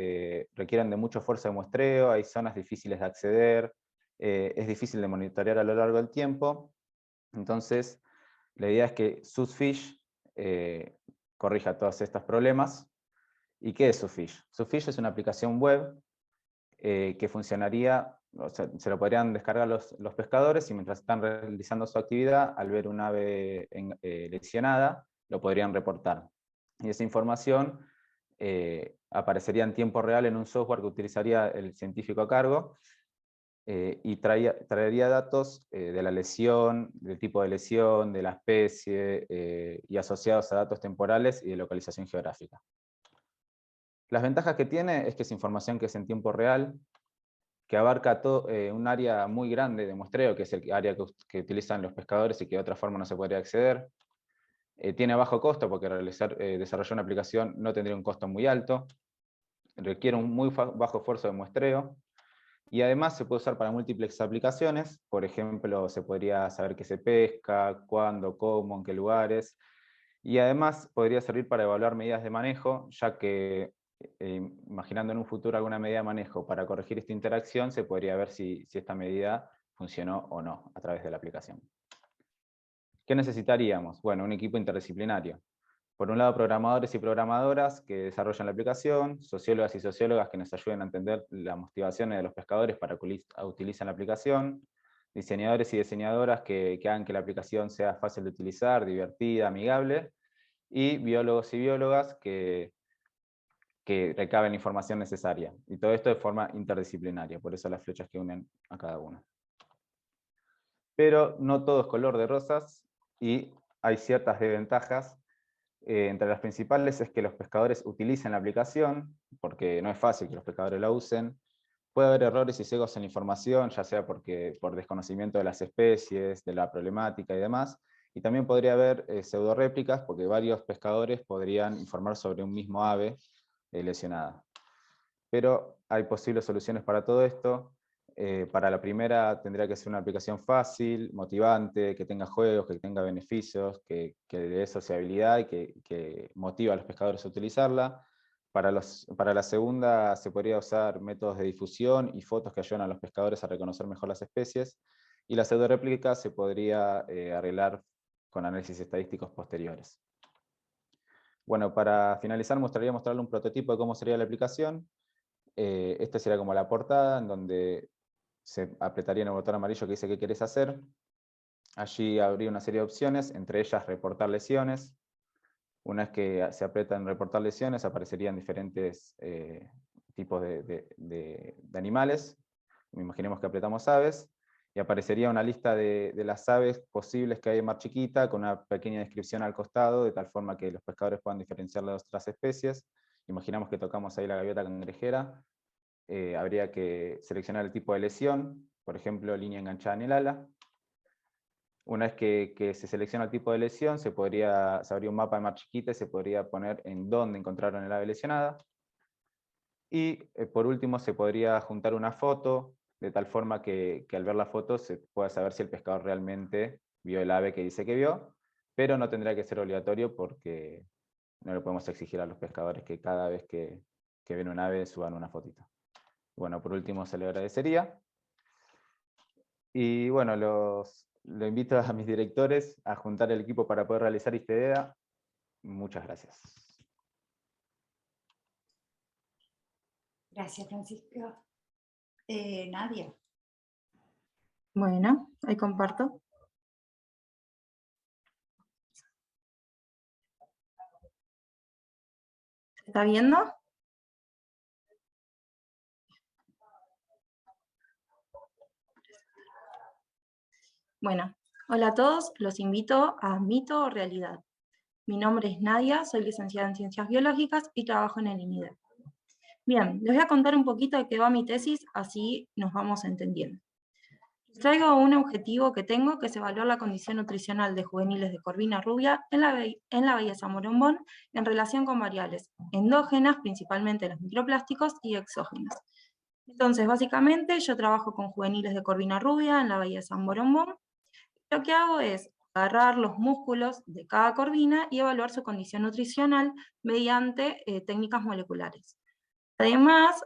requieren de mucho esfuerzo de muestreo, hay zonas difíciles de acceder, es difícil de monitorear a lo largo del tiempo. Entonces, la idea es que SUSFish corrija todos estos problemas. ¿Y qué es SUSFish? SUSFish es una aplicación web que funcionaría, o sea, se lo podrían descargar los pescadores y mientras están realizando su actividad, al ver un ave lesionada, lo podrían reportar. Y esa información aparecería en tiempo real en un software que utilizaría el científico a cargo y traería datos de la lesión, del tipo de lesión, de la especie y asociados a datos temporales y de localización geográfica. Las ventajas que tiene es que es información que es en tiempo real, que abarca un área muy grande de muestreo, que es el área que utilizan los pescadores y que de otra forma no se podría acceder. Tiene bajo costo porque desarrollar una aplicación no tendría un costo muy alto, requiere un muy bajo esfuerzo de muestreo, y además se puede usar para múltiples aplicaciones. Por ejemplo, se podría saber qué se pesca, cuándo, cómo, en qué lugares, y además podría servir para evaluar medidas de manejo, ya que imaginando en un futuro alguna medida de manejo para corregir esta interacción, se podría ver si esta medida funcionó o no a través de la aplicación. ¿Qué necesitaríamos? Bueno, un equipo interdisciplinario. Por un lado, programadores y programadoras que desarrollan la aplicación, sociólogas y sociólogas que nos ayuden a entender las motivaciones de los pescadores para que utilicen la aplicación, diseñadores y diseñadoras que hagan que la aplicación sea fácil de utilizar, divertida, amigable, y biólogos y biólogas que recaben la información necesaria. Y todo esto de forma interdisciplinaria, por eso las flechas que unen a cada uno. Pero no todo es color de rosas y hay ciertas desventajas. Entre las principales es que los pescadores utilicen la aplicación, porque no es fácil que los pescadores la usen. Puede haber errores y sesgos en la información, ya sea por desconocimiento de las especies, de la problemática y demás. Y también podría haber pseudorréplicas, porque varios pescadores podrían informar sobre un mismo ave lesionada. Pero hay posibles soluciones para todo esto. Para la primera tendría que ser una aplicación fácil, motivante, que tenga juegos, que tenga beneficios, que le dé sociabilidad y que motive a los pescadores a utilizarla. Para la segunda se podría usar métodos de difusión y fotos que ayuden a los pescadores a reconocer mejor las especies. Y la pseudoréplica se podría arreglar con análisis estadísticos posteriores. Bueno, para finalizar me gustaría mostrarle un prototipo de cómo sería la aplicación. Esta sería como la portada, en donde se apretaría en el botón amarillo que dice qué querés hacer. Allí habría una serie de opciones, entre ellas reportar lesiones. Una vez que se aprieta en reportar lesiones, aparecerían diferentes tipos de animales. Imaginemos que apretamos aves, y aparecería una lista de las aves posibles que hay en Mar Chiquita, con una pequeña descripción al costado, de tal forma que los pescadores puedan diferenciarlas de otras especies. Imaginamos que tocamos ahí la gaviota cangrejera. Habría que seleccionar el tipo de lesión, por ejemplo, línea enganchada en el ala. Una vez que se selecciona el tipo de lesión, se abría un mapa de Mar Chiquita y se podría poner en dónde encontraron el ave lesionada. Y por último se podría juntar una foto, de tal forma que al ver la foto se pueda saber si el pescador realmente vio el ave que dice que vio, pero no tendría que ser obligatorio porque no le podemos exigir a los pescadores que cada vez que ven un ave suban una fotito. Bueno, por último se le agradecería. Y bueno, lo invito a mis directores a juntar el equipo para poder realizar esta idea. Muchas gracias. Gracias, Francisco. Nadia. Bueno, ahí comparto. ¿Se está viendo? Bueno, hola a todos, los invito a Mito o Realidad. Mi nombre es Nadia, soy licenciada en Ciencias Biológicas y trabajo en el INIDEP. Bien, les voy a contar un poquito de qué va mi tesis, así nos vamos entendiendo. Les traigo un objetivo que tengo, que es evaluar la condición nutricional de juveniles de corvina rubia en la bahía San Borombón en relación con variables endógenas, principalmente los microplásticos, y exógenas. Entonces, básicamente, yo trabajo con juveniles de corvina rubia en la bahía San Borombón. Lo que hago es agarrar los músculos de cada corvina y evaluar su condición nutricional mediante técnicas moleculares. Además,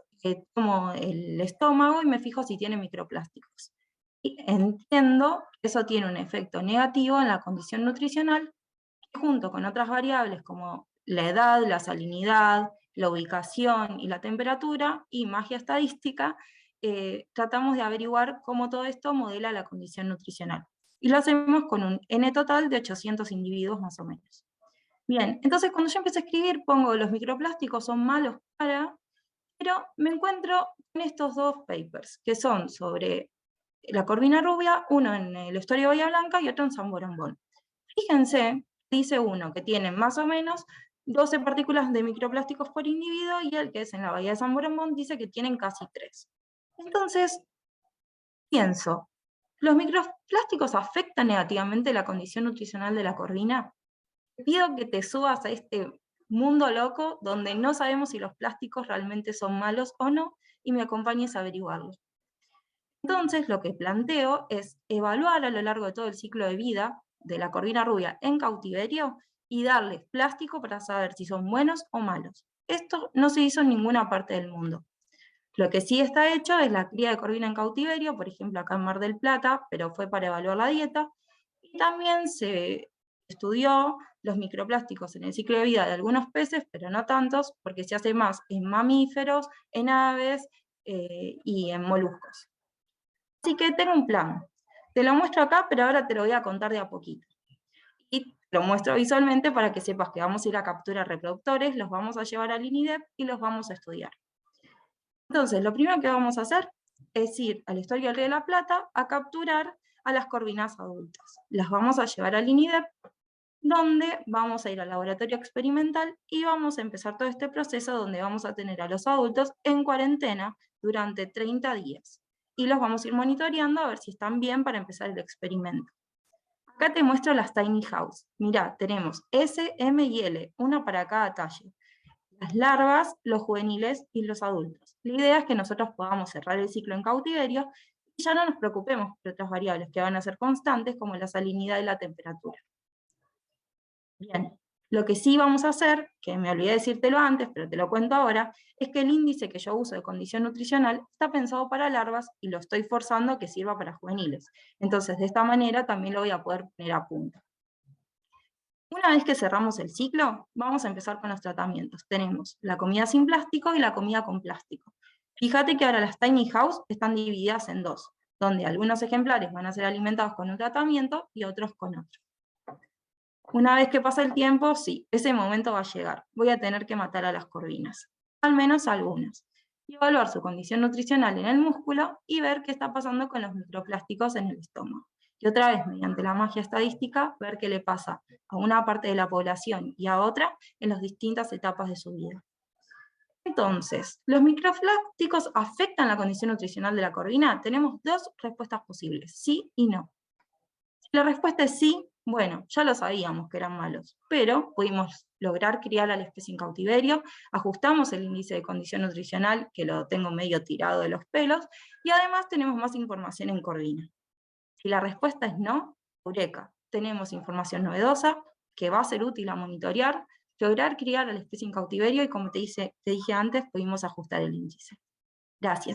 tomo el estómago y me fijo si tiene microplásticos. Y entiendo que eso tiene un efecto negativo en la condición nutricional, que junto con otras variables como la edad, la salinidad, la ubicación y la temperatura, y magia estadística, tratamos de averiguar cómo todo esto modela la condición nutricional. Y lo hacemos con un N total de 800 individuos más o menos. Bien, entonces cuando yo empecé a escribir pongo los microplásticos son malos para, pero me encuentro con estos dos papers, que son sobre la corvina rubia, uno en el estuario de Bahía Blanca y otro en San Borombón. Fíjense, dice uno que tiene más o menos 12 partículas de microplásticos por individuo, y el que es en la bahía de San Borombón dice que tienen casi 3. Entonces, pienso, ¿los microplásticos afectan negativamente la condición nutricional de la corvina? Te pido que te subas a este mundo loco donde no sabemos si los plásticos realmente son malos o no, y me acompañes a averiguarlo. Entonces, lo que planteo es evaluar a lo largo de todo el ciclo de vida de la corvina rubia en cautiverio y darles plástico para saber si son buenos o malos. Esto no se hizo en ninguna parte del mundo. Lo que sí está hecho es la cría de corvina en cautiverio, por ejemplo acá en Mar del Plata, pero fue para evaluar la dieta, y también se estudió los microplásticos en el ciclo de vida de algunos peces, pero no tantos, porque se hace más en mamíferos, en aves y en moluscos. Así que tengo un plan. Te lo muestro acá, pero ahora te lo voy a contar de a poquito. Y te lo muestro visualmente para que sepas que vamos a ir a capturar reproductores, los vamos a llevar al INIDEP y los vamos a estudiar. Entonces, lo primero que vamos a hacer es ir al estuario del Río de la Plata a capturar a las corvinas adultas. Las vamos a llevar al INIDEP, donde vamos a ir al laboratorio experimental y vamos a empezar todo este proceso donde vamos a tener a los adultos en cuarentena durante 30 días. Y los vamos a ir monitoreando a ver si están bien para empezar el experimento. Acá te muestro las tiny house. Mirá, tenemos S, M y L, una para cada talle. Las larvas, los juveniles y los adultos. La idea es que nosotros podamos cerrar el ciclo en cautiverio y ya no nos preocupemos por otras variables que van a ser constantes, como la salinidad y la temperatura. Bien, lo que sí vamos a hacer, que me olvidé decírtelo antes, pero te lo cuento ahora, es que el índice que yo uso de condición nutricional está pensado para larvas y lo estoy forzando a que sirva para juveniles. Entonces, de esta manera también lo voy a poder poner a punto. Una vez que cerramos el ciclo, vamos a empezar con los tratamientos. Tenemos la comida sin plástico y la comida con plástico. Fíjate que ahora las tiny house están divididas en dos, donde algunos ejemplares van a ser alimentados con un tratamiento y otros con otro. Una vez que pasa el tiempo, sí, ese momento va a llegar. Voy a tener que matar a las corvinas, al menos algunas, y evaluar su condición nutricional en el músculo y ver qué está pasando con los microplásticos en el estómago. Y otra vez, mediante la magia estadística, ver qué le pasa a una parte de la población y a otra en las distintas etapas de su vida. Entonces, ¿los microplásticos afectan la condición nutricional de la corvina? Tenemos dos respuestas posibles, sí y no. Si la respuesta es sí, bueno, ya lo sabíamos que eran malos, pero pudimos lograr criar a la especie en cautiverio, ajustamos el índice de condición nutricional, que lo tengo medio tirado de los pelos, y además tenemos más información en corvina. Si la respuesta es no, eureka, tenemos información novedosa que va a ser útil a monitorear, lograr criar a la especie en cautiverio y, como te dije antes, pudimos ajustar el índice. Gracias.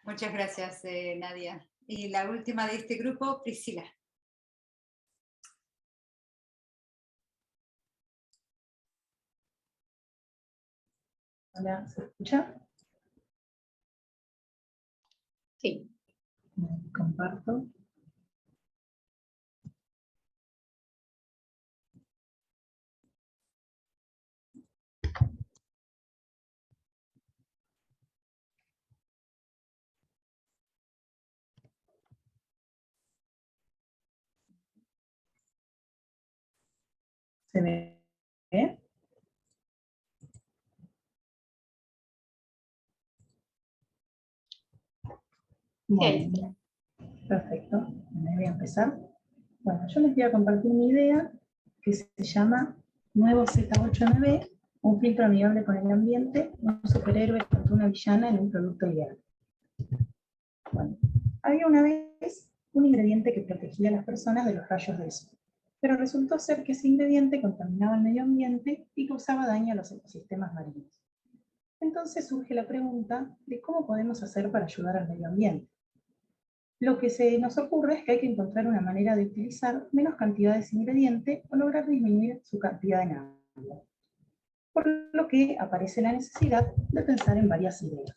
Muchas gracias, Nadia. Y la última de este grupo, Priscila. Hola, ¿se escucha? Sí. Comparto. ¿Se ve? Bueno, perfecto. Me voy a empezar. Bueno, yo les voy a compartir una idea que se llama Nuevo Z8MB, un filtro amigable con el ambiente, un superhéroe contra una villana en un producto ideal. Bueno, había una vez un ingrediente que protegía a las personas de los rayos del sol, pero resultó ser que ese ingrediente contaminaba el medio ambiente y causaba daño a los ecosistemas marinos. Entonces surge la pregunta de cómo podemos hacer para ayudar al medio ambiente. Lo que se nos ocurre es que hay que encontrar una manera de utilizar menos cantidades de ingrediente o lograr disminuir su cantidad en agua. Por lo que aparece la necesidad de pensar en varias ideas.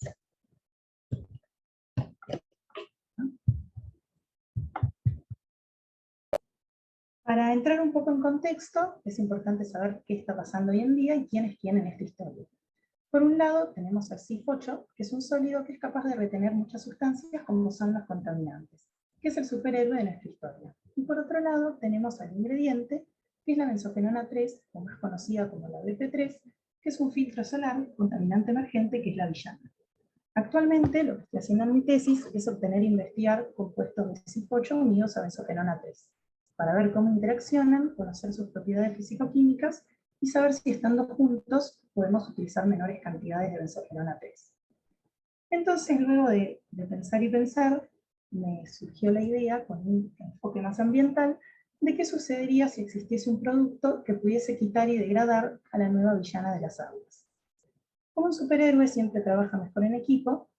Para entrar un poco en contexto, es importante saber qué está pasando hoy en día y quién es quién en esta historia. Por un lado, tenemos el CIF8, que es un sólido que es capaz de retener muchas sustancias como son los contaminantes, que es el superhéroe de nuestra historia. Y por otro lado, tenemos al ingrediente, que es la benzofenona 3, o más conocida como la BP3, que es un filtro solar contaminante emergente que es la villana. Actualmente, lo que estoy haciendo en mi tesis es obtener e investigar compuestos de CIF8 unidos a benzofenona 3, para ver cómo interaccionan, conocer sus propiedades físico-químicas y saber si estando juntos podemos utilizar menores cantidades de benzofenona 3. Entonces, luego de pensar y pensar, me surgió la idea, con un enfoque más ambiental, de qué sucedería si existiese un producto que pudiese quitar y degradar a la nueva villana de las aguas. Como un superhéroe siempre trabaja mejor en equipo,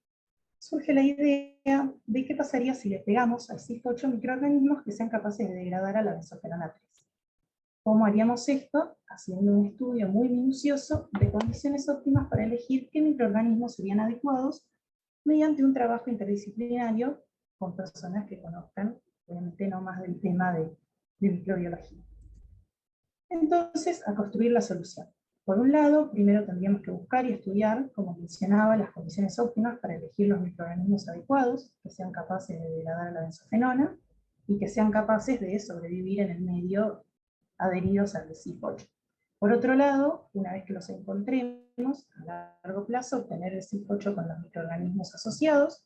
surge la idea de qué pasaría si le pegamos al CIF8 microorganismos que sean capaces de degradar a la benzofenona 3. ¿Cómo haríamos esto? Haciendo un estudio muy minucioso de condiciones óptimas para elegir qué microorganismos serían adecuados mediante un trabajo interdisciplinario con personas que conozcan, obviamente no más del tema de microbiología. Entonces, a construir la solución. Por un lado, primero tendríamos que buscar y estudiar, como mencionaba, las condiciones óptimas para elegir los microorganismos adecuados, que sean capaces de degradar a la benzofenona, y que sean capaces de sobrevivir en el medio adheridos al CIF8. Por otro lado, una vez que los encontremos, a largo plazo, obtener el CIF8 con los microorganismos asociados,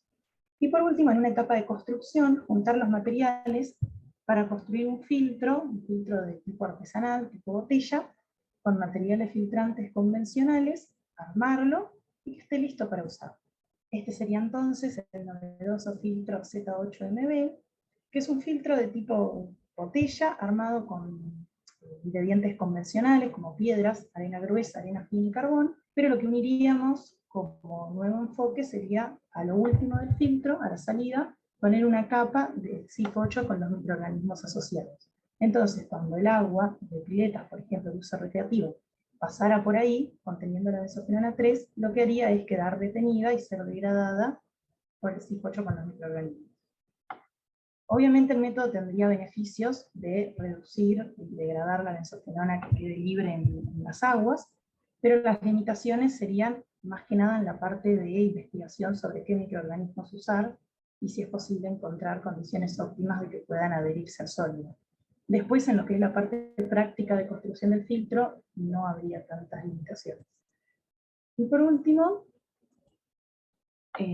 y por último, en una etapa de construcción, juntar los materiales para construir un filtro de tipo artesanal, tipo botella, con materiales filtrantes convencionales, armarlo y que esté listo para usar. Este sería entonces el novedoso filtro Z8MB, que es un filtro de tipo botella armado con ingredientes convencionales como piedras, arena gruesa, arena fina y carbón, pero lo que uniríamos como nuevo enfoque sería a lo último del filtro, a la salida, poner una capa de CIF8 con los microorganismos asociados. Entonces, cuando el agua de piletas, por ejemplo, de uso recreativo, pasara por ahí, conteniendo la benzofenona 3, lo que haría es quedar detenida y ser degradada por el CIF8 con los microorganismos. Obviamente el método tendría beneficios de reducir y degradar la benzofenona que quede libre en las aguas, pero las limitaciones serían más que nada en la parte de investigación sobre qué microorganismos usar y si es posible encontrar condiciones óptimas de que puedan adherirse al sólido. Después, en lo que es la parte práctica de construcción del filtro, no habría tantas limitaciones. Y por último,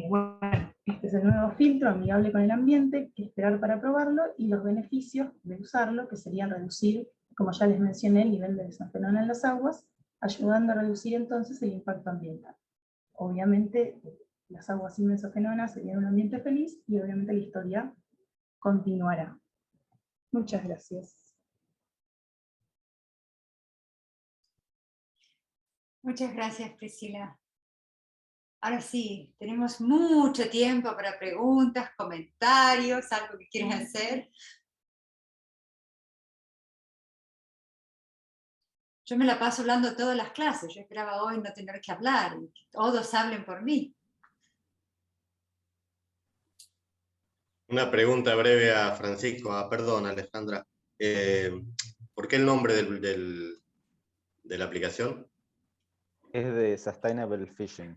bueno, este es el nuevo filtro amigable con el ambiente, que esperar para probarlo, y los beneficios de usarlo, que serían reducir, como ya les mencioné, el nivel de benzofenona en las aguas, ayudando a reducir entonces el impacto ambiental. Obviamente, las aguas sin benzofenona serían un ambiente feliz, y obviamente la historia continuará. Muchas gracias. Muchas gracias, Priscila. Ahora sí, tenemos mucho tiempo para preguntas, comentarios, algo que quieras hacer. Yo me la paso hablando todas las clases, yo esperaba hoy no tener que hablar, y que todos hablen por mí. Una pregunta breve a Francisco, perdón, Alejandra. ¿Por qué el nombre de la aplicación? Es de Sustainable Fishing.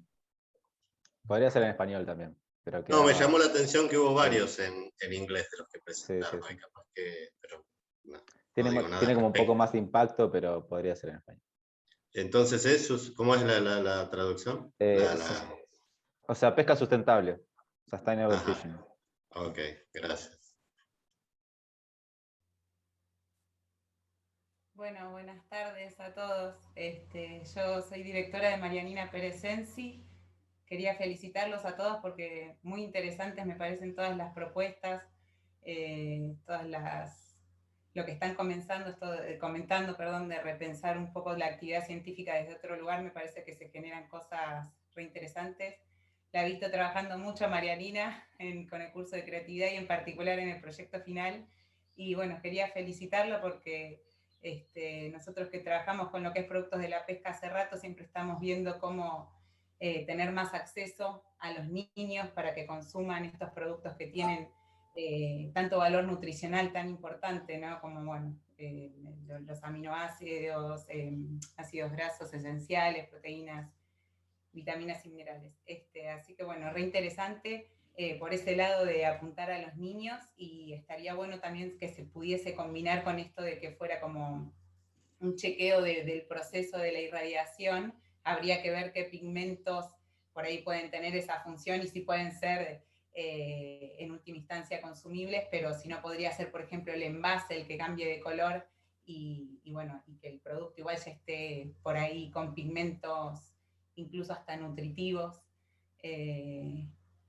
Podría ser en español también. Pero No, me quedaba- llamó la atención que hubo varios en inglés de los que presentaron. Sí. Capaz que, pero, no. Tiene, digo nada tiene como un respecto. poco más de impacto, pero podría ser en español. Entonces, eso, ¿cómo es la traducción? O sea, pesca sustentable. Sustainable Ajá. fishing. Ok, gracias. Bueno, buenas tardes a todos. Yo soy directora de Marianina Pérez Sensi. Quería felicitarlos a todos porque muy interesantes me parecen todas las propuestas, lo que están comentando, de repensar un poco la actividad científica desde otro lugar. Me parece que se generan cosas reinteresantes. La he visto trabajando mucho a Marianina con el curso de creatividad y en particular en el proyecto final. Y bueno, quería felicitarlo porque nosotros que trabajamos con lo que es productos de la pesca hace rato, siempre estamos viendo cómo tener más acceso a los niños para que consuman estos productos que tienen tanto valor nutricional tan importante, ¿no? Como bueno, los aminoácidos, ácidos grasos esenciales, proteínas, vitaminas y minerales. Así que bueno, re interesante por ese lado de apuntar a los niños, y estaría bueno también que se pudiese combinar con esto de que fuera como un chequeo del proceso de la irradiación. Habría que ver qué pigmentos por ahí pueden tener esa función y si pueden ser en última instancia consumibles, pero si no podría ser, por ejemplo, el envase el que cambie de color y bueno, y que el producto igual ya esté por ahí con pigmentos incluso hasta nutritivos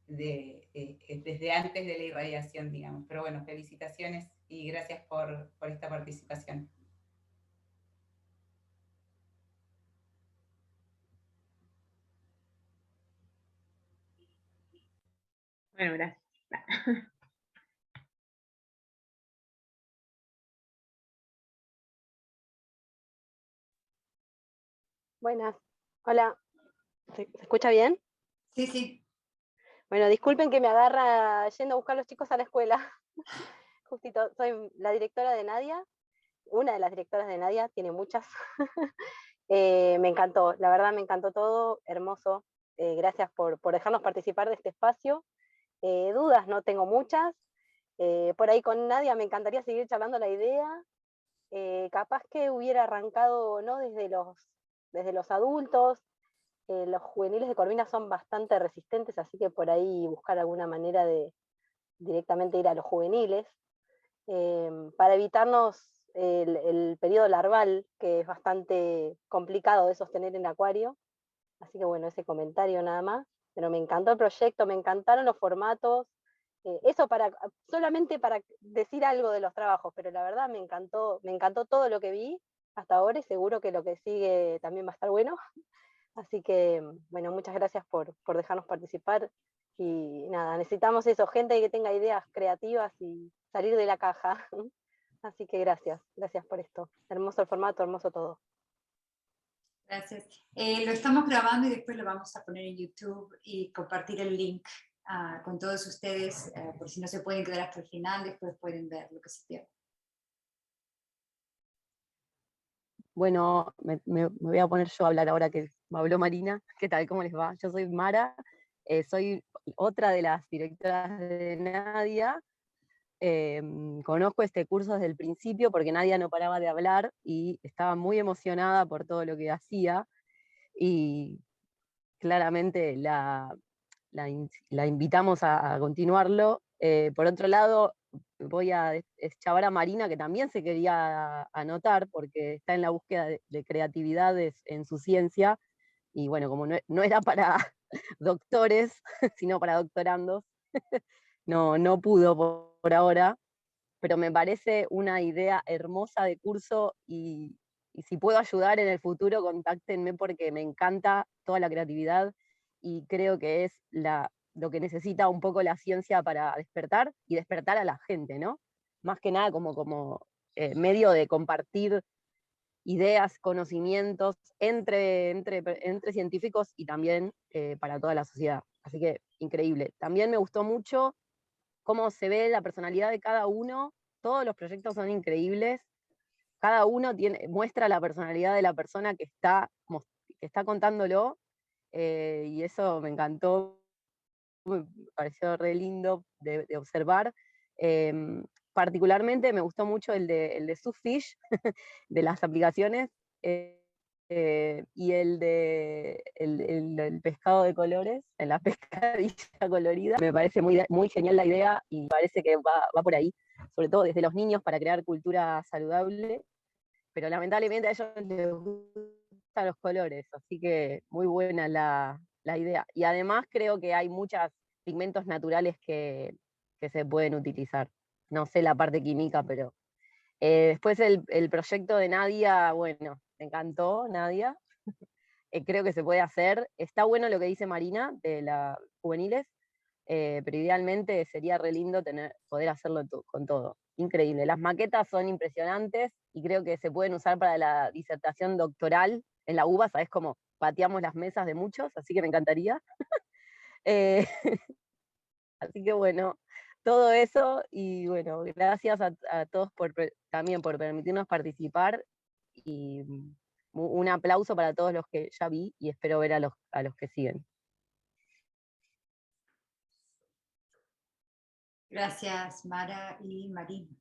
desde antes de la irradiación, digamos. Pero bueno, felicitaciones y gracias por esta participación. Bueno, gracias. Buenas. Hola. ¿Se escucha bien? Sí, sí. Bueno, disculpen que me agarra yendo a buscar a los chicos a la escuela. Justito, soy la directora de Nadia, una de las directoras de Nadia, tiene muchas. Me encantó, la verdad me encantó todo, hermoso. Gracias por dejarnos participar de este espacio. Dudas no tengo muchas. Por ahí con Nadia me encantaría seguir charlando la idea. Capaz que hubiera arrancado no desde los adultos. Los juveniles de Corvina son bastante resistentes, así que por ahí buscar alguna manera de directamente ir a los juveniles, para evitarnos el periodo larval, que es bastante complicado de sostener en acuario. Así que bueno, ese comentario nada más. Pero me encantó el proyecto, me encantaron los formatos. Eso solamente para decir algo de los trabajos, pero la verdad me encantó todo lo que vi hasta ahora y seguro que lo que sigue también va a estar bueno. Así que, bueno, muchas gracias por dejarnos participar. Y nada, necesitamos eso, gente que tenga ideas creativas y salir de la caja. Así que gracias por esto. Hermoso el formato, hermoso todo. Gracias. Lo estamos grabando y después lo vamos a poner en YouTube y compartir el link con todos ustedes, por si no se pueden quedar hasta el final, después pueden ver lo que se pierde. Bueno, me voy a poner yo a hablar ahora que me habló Marina. ¿Qué tal? ¿Cómo les va? Yo soy Mara, soy otra de las directoras de Nadia. Conozco este curso desde el principio porque Nadia no paraba de hablar y estaba muy emocionada por todo lo que hacía, y claramente la invitamos a continuarlo. Por otro lado, voy a chavar a Marina, que también se quería anotar porque está en la búsqueda de creatividades en su ciencia, y bueno, como no era para doctores, sino para doctorandos, no pudo por ahora, pero me parece una idea hermosa de curso, y si puedo ayudar en el futuro, contáctenme porque me encanta toda la creatividad y creo que es lo que necesita un poco la ciencia para despertar y despertar a la gente, ¿no? Más que nada como medio de compartir ideas, conocimientos entre científicos y también para toda la sociedad. Así que increíble. También me gustó mucho cómo se ve la personalidad de cada uno. Todos los proyectos son increíbles. Cada uno muestra la personalidad de la persona que está contándolo, y eso me encantó, me pareció re lindo de observar. particularmente me gustó mucho el de Subfish, de las aplicaciones, y el de el pescado de colores, en la pescadilla colorida. Me parece muy genial la idea y parece que va por ahí, sobre todo desde los niños para crear cultura saludable, pero lamentablemente a ellos les gustan los colores, así que muy buena la idea. Y además creo que hay muchos pigmentos naturales que se pueden utilizar. No sé la parte química, pero después el proyecto de Nadia, bueno, me encantó Nadia. Creo que se puede hacer. Está bueno lo que dice Marina de las juveniles, pero idealmente sería re lindo poder hacerlo con todo. Increíble. Las maquetas son impresionantes y creo que se pueden usar para la disertación doctoral en la UBA, ¿sabes cómo pateamos las mesas de muchos? Así que me encantaría. Así que bueno, todo eso, y bueno, gracias a todos también por permitirnos participar, y un aplauso para todos los que ya vi, y espero ver a los que siguen. Gracias, Mara y Marina.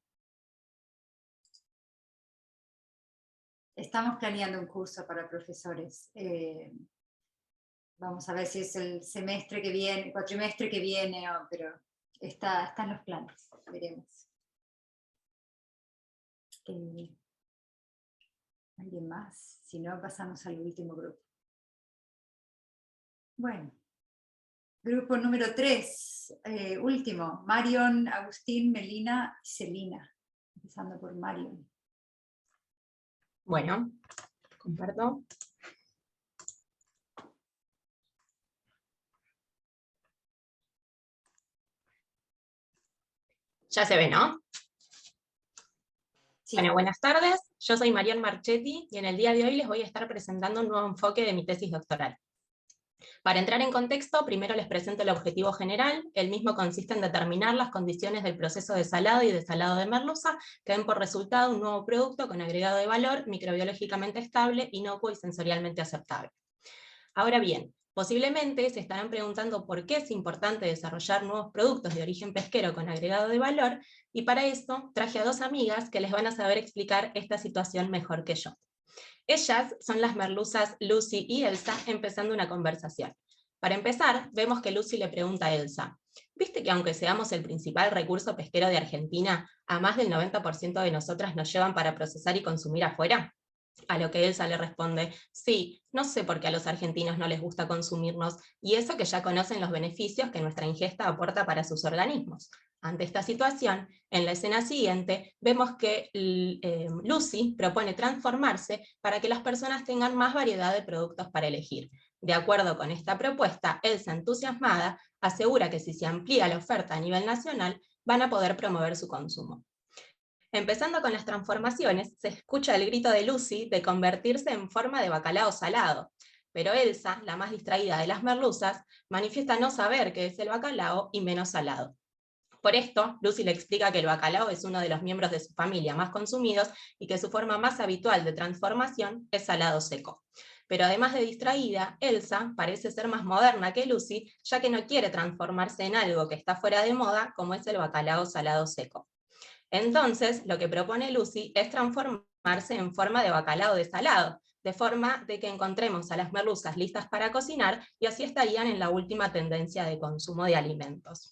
Estamos planeando un curso para profesores. Vamos a ver si es el semestre que viene, cuatrimestre que viene, pero están los planes, veremos. ¿Alguien más? Si no, pasamos al último grupo. Bueno, grupo número 3, último, Marion, Agustín, Melina y Celina. Empezando por Marion. Bueno, comparto. Ya se ve, ¿no? Sí. Bueno, buenas tardes. Yo soy Marion Marchetti y en el día de hoy les voy a estar presentando un nuevo enfoque de mi tesis doctoral. Para entrar en contexto, primero les presento el objetivo general. El mismo consiste en determinar las condiciones del proceso de salado y desalado de merluza que den por resultado un nuevo producto con agregado de valor microbiológicamente estable, inocuo y sensorialmente aceptable. Ahora bien, posiblemente se estarán preguntando por qué es importante desarrollar nuevos productos de origen pesquero con agregado de valor, y para eso traje a dos amigas que les van a saber explicar esta situación mejor que yo. Ellas son las merluzas Lucy y Elsa, empezando una conversación. Para empezar, vemos que Lucy le pregunta a Elsa: ¿viste que aunque seamos el principal recurso pesquero de Argentina, a más del 90% de nosotras nos llevan para procesar y consumir afuera? A lo que Elsa le responde: sí, no sé por qué a los argentinos no les gusta consumirnos, y eso que ya conocen los beneficios que nuestra ingesta aporta para sus organismos. Ante esta situación, en la escena siguiente, vemos que Lucy propone transformarse para que las personas tengan más variedad de productos para elegir. De acuerdo con esta propuesta, Elsa, entusiasmada, asegura que si se amplía la oferta a nivel nacional, van a poder promover su consumo. Empezando con las transformaciones, se escucha el grito de Lucy de convertirse en forma de bacalao salado, pero Elsa, la más distraída de las merluzas, manifiesta no saber qué es el bacalao y menos salado. Por esto, Lucy le explica que el bacalao es uno de los miembros de su familia más consumidos y que su forma más habitual de transformación es salado seco. Pero además de distraída, Elsa parece ser más moderna que Lucy, ya que no quiere transformarse en algo que está fuera de moda, como es el bacalao salado seco. Entonces, lo que propone Lucy es transformarse en forma de bacalao desalado, de forma de que encontremos a las merluzas listas para cocinar y así estarían en la última tendencia de consumo de alimentos.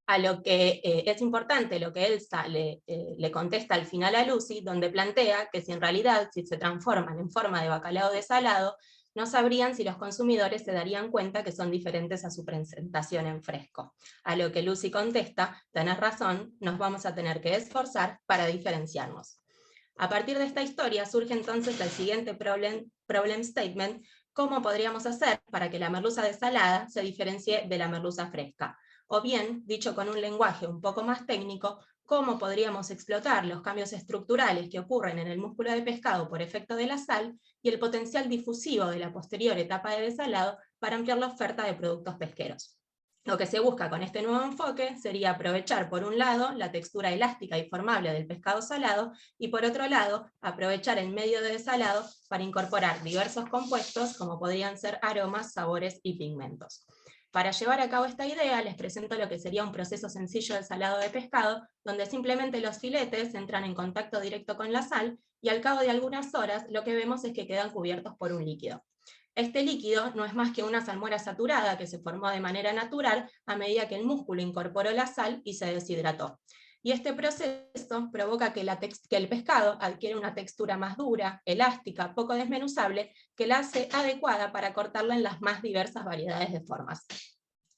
A lo que es importante lo que Elsa le contesta al final a Lucy, donde plantea que si en realidad si se transforman en forma de bacalao desalado, no sabrían si los consumidores se darían cuenta que son diferentes a su presentación en fresco. A lo que Lucy contesta: tenés razón, nos vamos a tener que esforzar para diferenciarnos. A partir de esta historia surge entonces el siguiente problem statement: ¿cómo podríamos hacer para que la merluza desalada se diferencie de la merluza fresca? O bien, dicho con un lenguaje un poco más técnico, ¿cómo podríamos explotar los cambios estructurales que ocurren en el músculo de pescado por efecto de la sal y el potencial difusivo de la posterior etapa de desalado para ampliar la oferta de productos pesqueros? Lo que se busca con este nuevo enfoque sería aprovechar, por un lado, la textura elástica y formable del pescado salado, y por otro lado, aprovechar el medio de desalado para incorporar diversos compuestos como podrían ser aromas, sabores y pigmentos. Para llevar a cabo esta idea, les presento lo que sería un proceso sencillo de salado de pescado, donde simplemente los filetes entran en contacto directo con la sal, y al cabo de algunas horas lo que vemos es que quedan cubiertos por un líquido. Este líquido no es más que una salmuera saturada que se formó de manera natural a medida que el músculo incorporó la sal y se deshidrató. Y este proceso provoca que el pescado adquiere una textura más dura, elástica, poco desmenuzable, que la hace adecuada para cortarlo en las más diversas variedades de formas.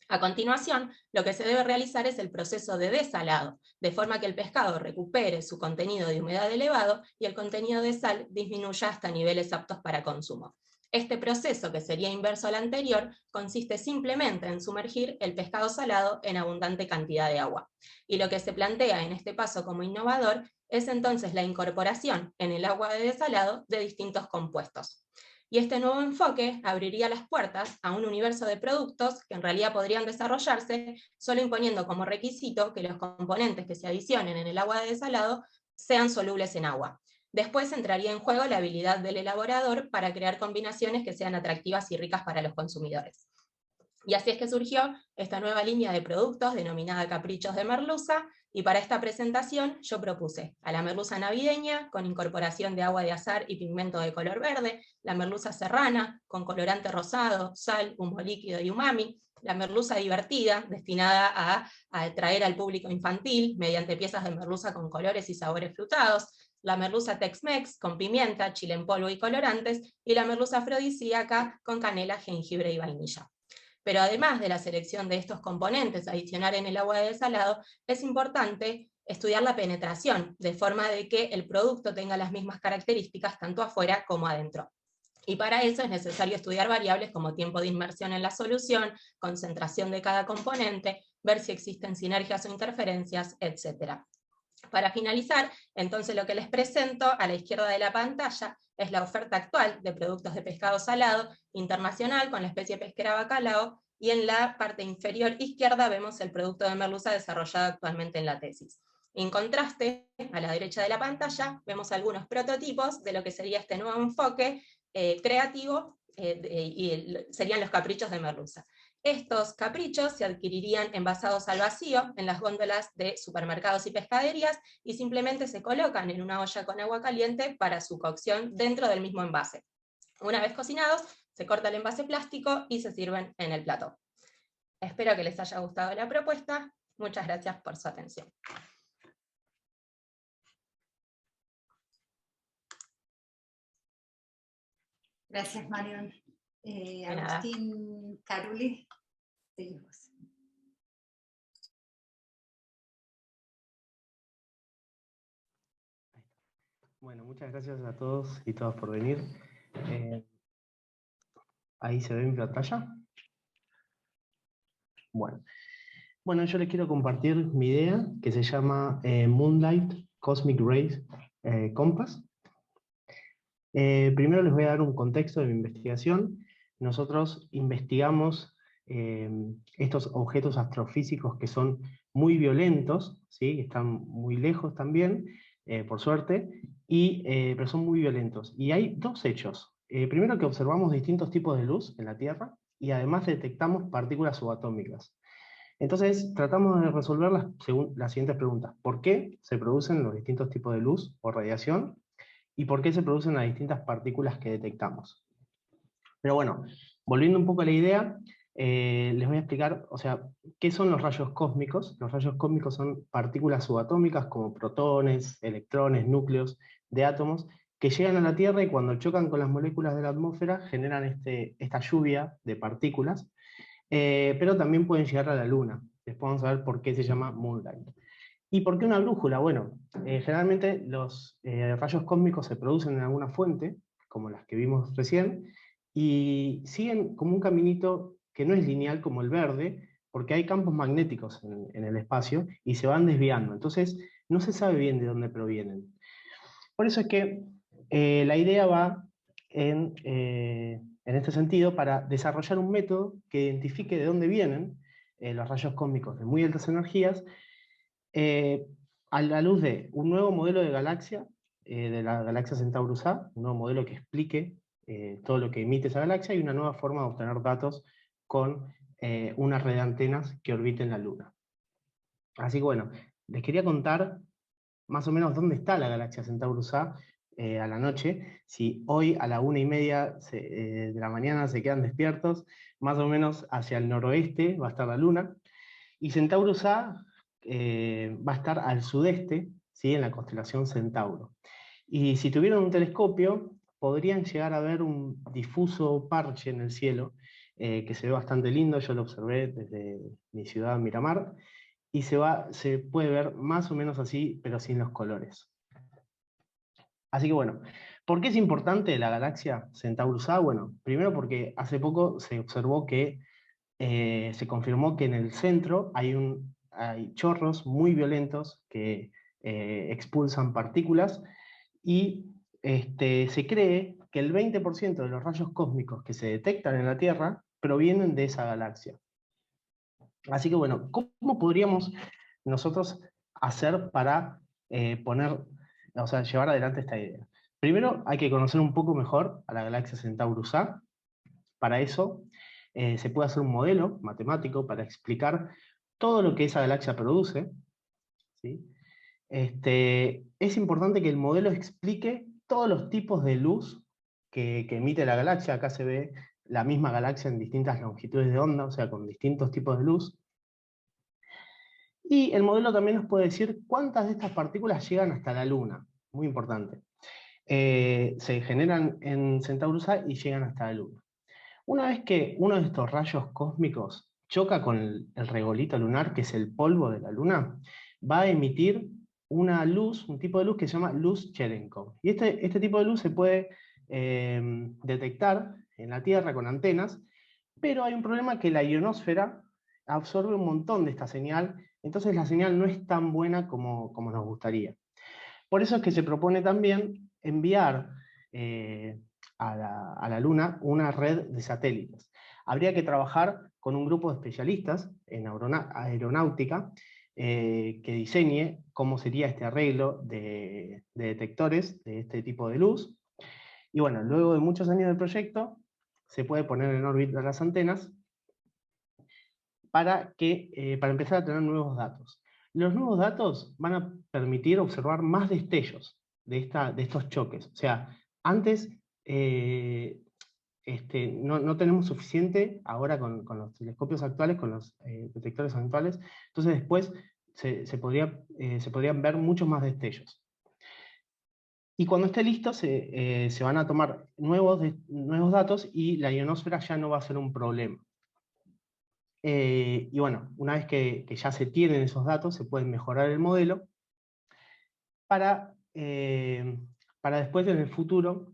A continuación, lo que se debe realizar es el proceso de desalado, de forma que el pescado recupere su contenido de humedad elevado y el contenido de sal disminuya hasta niveles aptos para consumo. Este proceso, que sería inverso al anterior, consiste simplemente en sumergir el pescado salado en abundante cantidad de agua. Y lo que se plantea en este paso como innovador es entonces la incorporación en el agua de desalado de distintos compuestos. Y este nuevo enfoque abriría las puertas a un universo de productos que en realidad podrían desarrollarse solo imponiendo como requisito que los componentes que se adicionen en el agua de desalado sean solubles en agua. Después entraría en juego la habilidad del elaborador para crear combinaciones que sean atractivas y ricas para los consumidores. Y así es que surgió esta nueva línea de productos denominada Caprichos de Merluza, y para esta presentación yo propuse a la merluza navideña con incorporación de agua de azahar y pigmento de color verde, la merluza serrana con colorante rosado, sal, humo líquido y umami, la merluza divertida, destinada a atraer al público infantil mediante piezas de merluza con colores y sabores frutados, la merluza Tex-Mex con pimienta, chile en polvo y colorantes, y la merluza afrodisíaca con canela, jengibre y vainilla. Pero además de la selección de estos componentes a adicionar en el agua de desalado, es importante estudiar la penetración, de forma de que el producto tenga las mismas características tanto afuera como adentro. Y para eso es necesario estudiar variables como tiempo de inmersión en la solución, concentración de cada componente, ver si existen sinergias o interferencias, etc. Para finalizar, entonces lo que les presento a la izquierda de la pantalla es la oferta actual de productos de pescado salado internacional con la especie pesquera bacalao, y en la parte inferior izquierda vemos el producto de merluza desarrollado actualmente en la tesis. En contraste, a la derecha de la pantalla vemos algunos prototipos de lo que sería este nuevo enfoque creativo, y serían los caprichos de merluza. Estos caprichos se adquirirían envasados al vacío en las góndolas de supermercados y pescaderías, y simplemente se colocan en una olla con agua caliente para su cocción dentro del mismo envase. Una vez cocinados, se corta el envase plástico y se sirven en el plato. Espero que les haya gustado la propuesta. Muchas gracias por su atención. Gracias, Marion. Agustín Caruli, seguimos. Bueno, muchas gracias a todos y todas por venir. ¿Ahí se ve mi pantalla? Bueno, yo les quiero compartir mi idea, que se llama Moonlight Cosmic Rays Compass. Primero les voy a dar un contexto de mi investigación. Nosotros investigamos estos objetos astrofísicos que son muy violentos, ¿sí? Están muy lejos también, por suerte, pero son muy violentos. Y hay dos hechos. Primero, que observamos distintos tipos de luz en la Tierra, y además detectamos partículas subatómicas. Entonces tratamos de resolver las siguientes preguntas. ¿Por qué se producen los distintos tipos de luz o radiación? ¿Y por qué se producen las distintas partículas que detectamos? Pero bueno, volviendo un poco a la idea, les voy a explicar, ¿qué son los rayos cósmicos? Los rayos cósmicos son partículas subatómicas como protones, electrones, núcleos de átomos, que llegan a la Tierra y cuando chocan con las moléculas de la atmósfera generan esta lluvia de partículas, pero también pueden llegar a la Luna. Después vamos a ver por qué se llama Moonlight. ¿Y por qué una brújula? Bueno, generalmente los rayos cósmicos se producen en alguna fuente, como las que vimos recién, y siguen como un caminito que no es lineal como el verde, porque hay campos magnéticos en el espacio y se van desviando. Entonces no se sabe bien de dónde provienen. Por eso es que la idea va en este sentido para desarrollar un método que identifique de dónde vienen los rayos cósmicos de muy altas energías, a la luz de un nuevo modelo de galaxia, de la galaxia Centaurus A, un nuevo modelo que explique todo lo que emite esa galaxia, y una nueva forma de obtener datos con una red de antenas que orbiten la Luna. Así que bueno, les quería contar más o menos dónde está la galaxia Centaurus A a la noche. Si hoy a la 1:30 de la mañana se quedan despiertos, más o menos hacia el noroeste va a estar la Luna. Y Centaurus A va a estar al sudeste, ¿sí? En la constelación Centauro. Y si tuvieran un telescopio, podrían llegar a ver un difuso parche en el cielo, que se ve bastante lindo. Yo lo observé desde mi ciudad, Miramar, y se puede ver más o menos así, pero sin los colores. Así que bueno, ¿por qué es importante la galaxia Centaurus A? Bueno, primero porque hace poco se observó que se confirmó que en el centro hay chorros muy violentos que expulsan partículas, y se cree que el 20% de los rayos cósmicos que se detectan en la Tierra provienen de esa galaxia. Así que bueno, ¿cómo podríamos nosotros hacer para llevar adelante esta idea? Primero hay que conocer un poco mejor a la galaxia Centaurus A. Para eso se puede hacer un modelo matemático para explicar todo lo que esa galaxia produce, ¿sí? Es importante que el modelo explique todos los tipos de luz que emite la galaxia. Acá se ve la misma galaxia en distintas longitudes de onda, o sea, con distintos tipos de luz. Y el modelo también nos puede decir cuántas de estas partículas llegan hasta la Luna, muy importante. Se generan en Centaurus A y llegan hasta la Luna. Una vez que uno de estos rayos cósmicos choca con el regolito lunar, que es el polvo de la Luna, va a emitir una luz, un tipo de luz que se llama luz Cherenkov. Y este tipo de luz se puede detectar en la Tierra con antenas, pero hay un problema: que la ionosfera absorbe un montón de esta señal, entonces la señal no es tan buena como nos gustaría. Por eso es que se propone también enviar a la Luna una red de satélites. Habría que trabajar con un grupo de especialistas en aeronáutica que diseñe cómo sería este arreglo de detectores de este tipo de luz. Y bueno, luego de muchos años del proyecto, se puede poner en órbita las antenas para empezar a tener nuevos datos. Los nuevos datos van a permitir observar más destellos de estos choques. O sea, antes no tenemos suficiente ahora con los telescopios actuales, con los detectores actuales, entonces después se podrían ver muchos más destellos. Y cuando esté listo se van a tomar nuevos datos y la ionosfera ya no va a ser un problema. Y bueno, una vez que ya se tienen esos datos, se puede mejorar el modelo para después en el futuro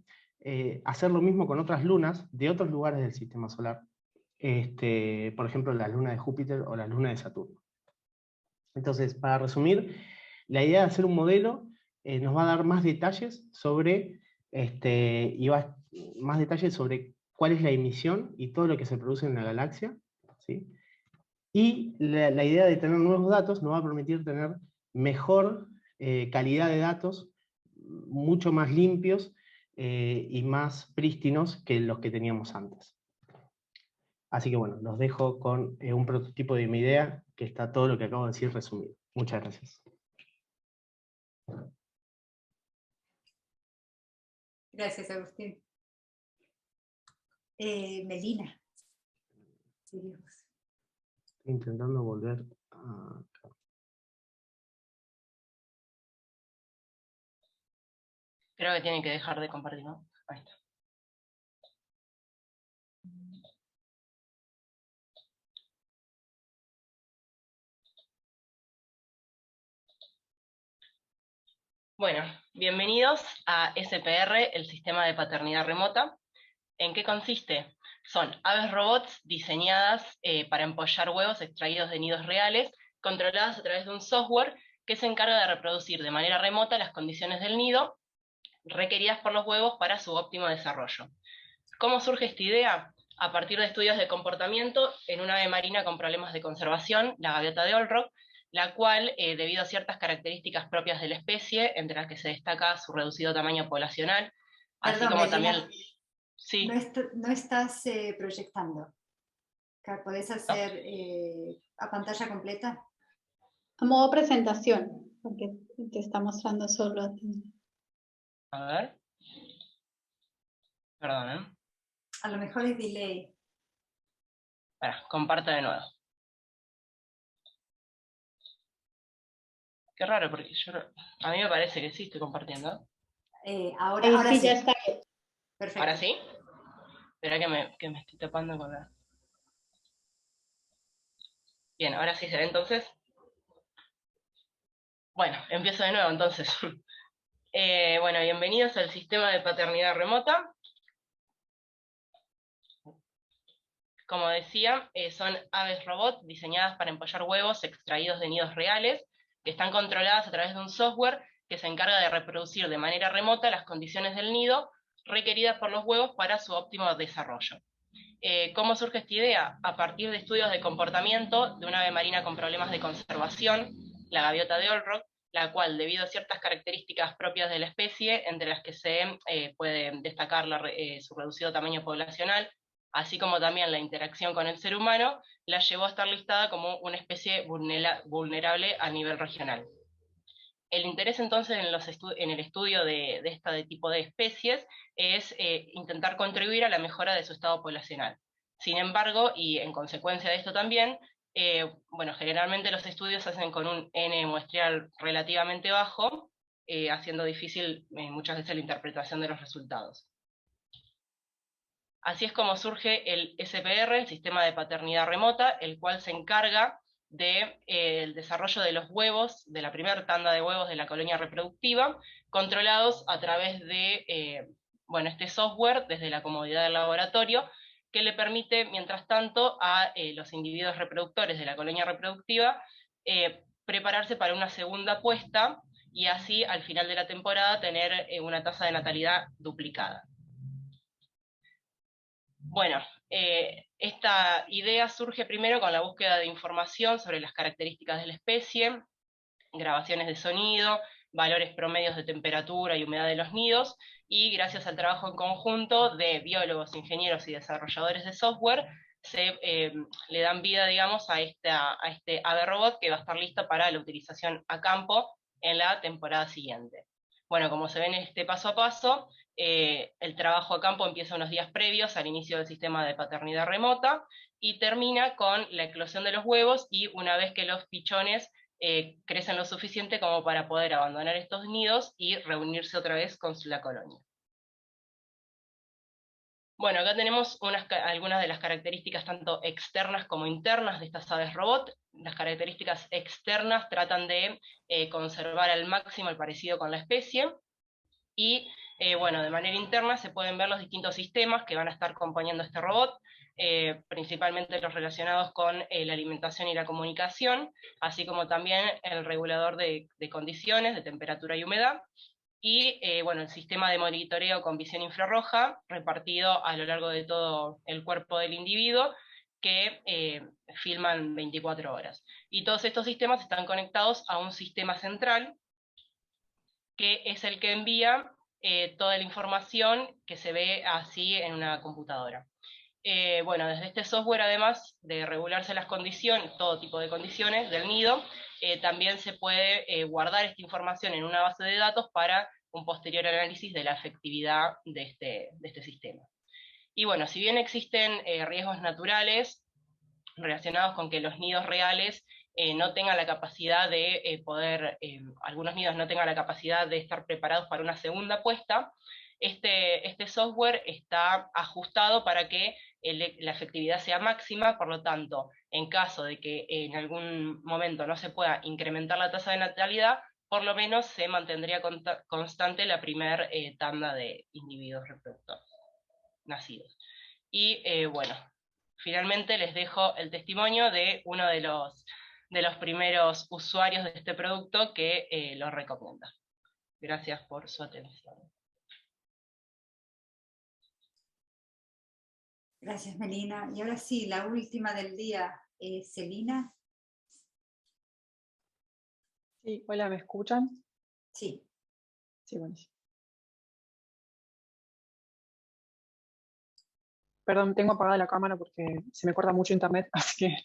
hacer lo mismo con otras lunas de otros lugares del sistema solar. Por ejemplo, la luna de Júpiter o la luna de Saturno. Entonces, para resumir, la idea de hacer un modelo nos va a dar más detalles sobre cuál es la emisión y todo lo que se produce en la galaxia, ¿sí? Y la idea de tener nuevos datos nos va a permitir tener mejor calidad de datos, mucho más limpios y más prístinos que los que teníamos antes. Así que bueno, los dejo con un prototipo de mi idea, que está todo lo que acabo de decir resumido. Muchas gracias. Gracias, Agustín. Melina. Seguimos. Estoy intentando volver a... Creo que tienen que dejar de compartir, ¿no? Ahí está. Bueno, bienvenidos a SPR, el sistema de paternidad remota. ¿En qué consiste? Son aves robots diseñadas para empollar huevos extraídos de nidos reales, controladas a través de un software que se encarga de reproducir de manera remota las condiciones del nido requeridas por los huevos para su óptimo desarrollo. ¿Cómo surge esta idea? A partir de estudios de comportamiento en una ave marina con problemas de conservación, la gaviota de Olrock, la cual, debido a ciertas características propias de la especie, entre las que se destaca su reducido tamaño poblacional, así Perdón, como Melina, también... Sí. No estás proyectando. ¿Podés hacer a pantalla completa? A modo presentación, porque te está mostrando solo a ti. A ver. Perdón, ¿eh? A lo mejor es delay. Espera, comparto de nuevo. Qué raro, porque a mí me parece que sí estoy compartiendo. Ahora sí, sí. ya está. Perfecto. ¿Ahora sí? Espera que me estoy tapando con la... Bien, ahora sí se ve entonces. Bueno, empiezo de nuevo entonces. Bueno, bienvenidos al sistema de paternidad remota. Como decía, son aves robot diseñadas para empollar huevos extraídos de nidos reales, que están controladas a través de un software que se encarga de reproducir de manera remota las condiciones del nido requeridas por los huevos para su óptimo desarrollo. ¿Cómo surge esta idea? A partir de estudios de comportamiento de una ave marina con problemas de conservación, la gaviota de Olrock, la cual, debido a ciertas características propias de la especie, entre las que se puede destacar su reducido tamaño poblacional, así como también la interacción con el ser humano, la llevó a estar listada como una especie vulnerable a nivel regional. El interés entonces en el estudio de este tipo de especies es intentar contribuir a la mejora de su estado poblacional. Sin embargo, y en consecuencia de esto también, bueno, generalmente los estudios se hacen con un N muestreal relativamente bajo, haciendo difícil muchas veces la interpretación de los resultados. Así es como surge el SPR, el Sistema de Paternidad Remota, el cual se encarga del desarrollo de los huevos, de la primera tanda de huevos de la colonia reproductiva, controlados a través de bueno, este software desde la comodidad del laboratorio, que le permite, mientras tanto, a los individuos reproductores de la colonia reproductiva prepararse para una segunda puesta y así, al final de la temporada, tener una tasa de natalidad duplicada. Bueno, esta idea surge primero con la búsqueda de información sobre las características de la especie, grabaciones de sonido, valores promedios de temperatura y humedad de los nidos, y gracias al trabajo en conjunto de biólogos, ingenieros y desarrolladores de software, le dan vida, digamos, a este ave robot que va a estar lista para la utilización a campo en la temporada siguiente. Bueno, como se ve en este paso a paso, el trabajo a campo empieza unos días previos al inicio del sistema de paternidad remota y termina con la eclosión de los huevos, y una vez que los pichones crecen lo suficiente como para poder abandonar estos nidos y reunirse otra vez con la colonia. Bueno, acá tenemos algunas de las características tanto externas como internas de estas aves robot. Las características externas tratan de conservar al máximo el parecido con la especie, y bueno, de manera interna se pueden ver los distintos sistemas que van a estar componiendo este robot, principalmente los relacionados con la alimentación y la comunicación, así como también el regulador de condiciones, de temperatura y humedad, y bueno, el sistema de monitoreo con visión infrarroja repartido a lo largo de todo el cuerpo del individuo, que filman 24 horas. Y todos estos sistemas están conectados a un sistema central, que es el que envía toda la información que se ve así en una computadora. Bueno, desde este software, además de regularse las condiciones, todo tipo de condiciones del nido, también se puede guardar esta información en una base de datos para un posterior análisis de la efectividad de este sistema. Y bueno, si bien existen riesgos naturales relacionados con que los nidos reales no tengan la capacidad de algunos nidos no tengan la capacidad de estar preparados para una segunda puesta, este software está ajustado para que la efectividad sea máxima. Por lo tanto, en caso de que en algún momento no se pueda incrementar la tasa de natalidad, por lo menos se mantendría constante la primera tanda de individuos reproductores nacidos. Y bueno, finalmente les dejo el testimonio de uno de los primeros usuarios de este producto que lo recomienda. Gracias por su atención. Gracias, Melina. Y ahora sí, la última del día, Celina. Sí, hola, ¿me escuchan? Sí. Sí, buenísimo. Perdón, tengo apagada la cámara porque se me corta mucho internet, así que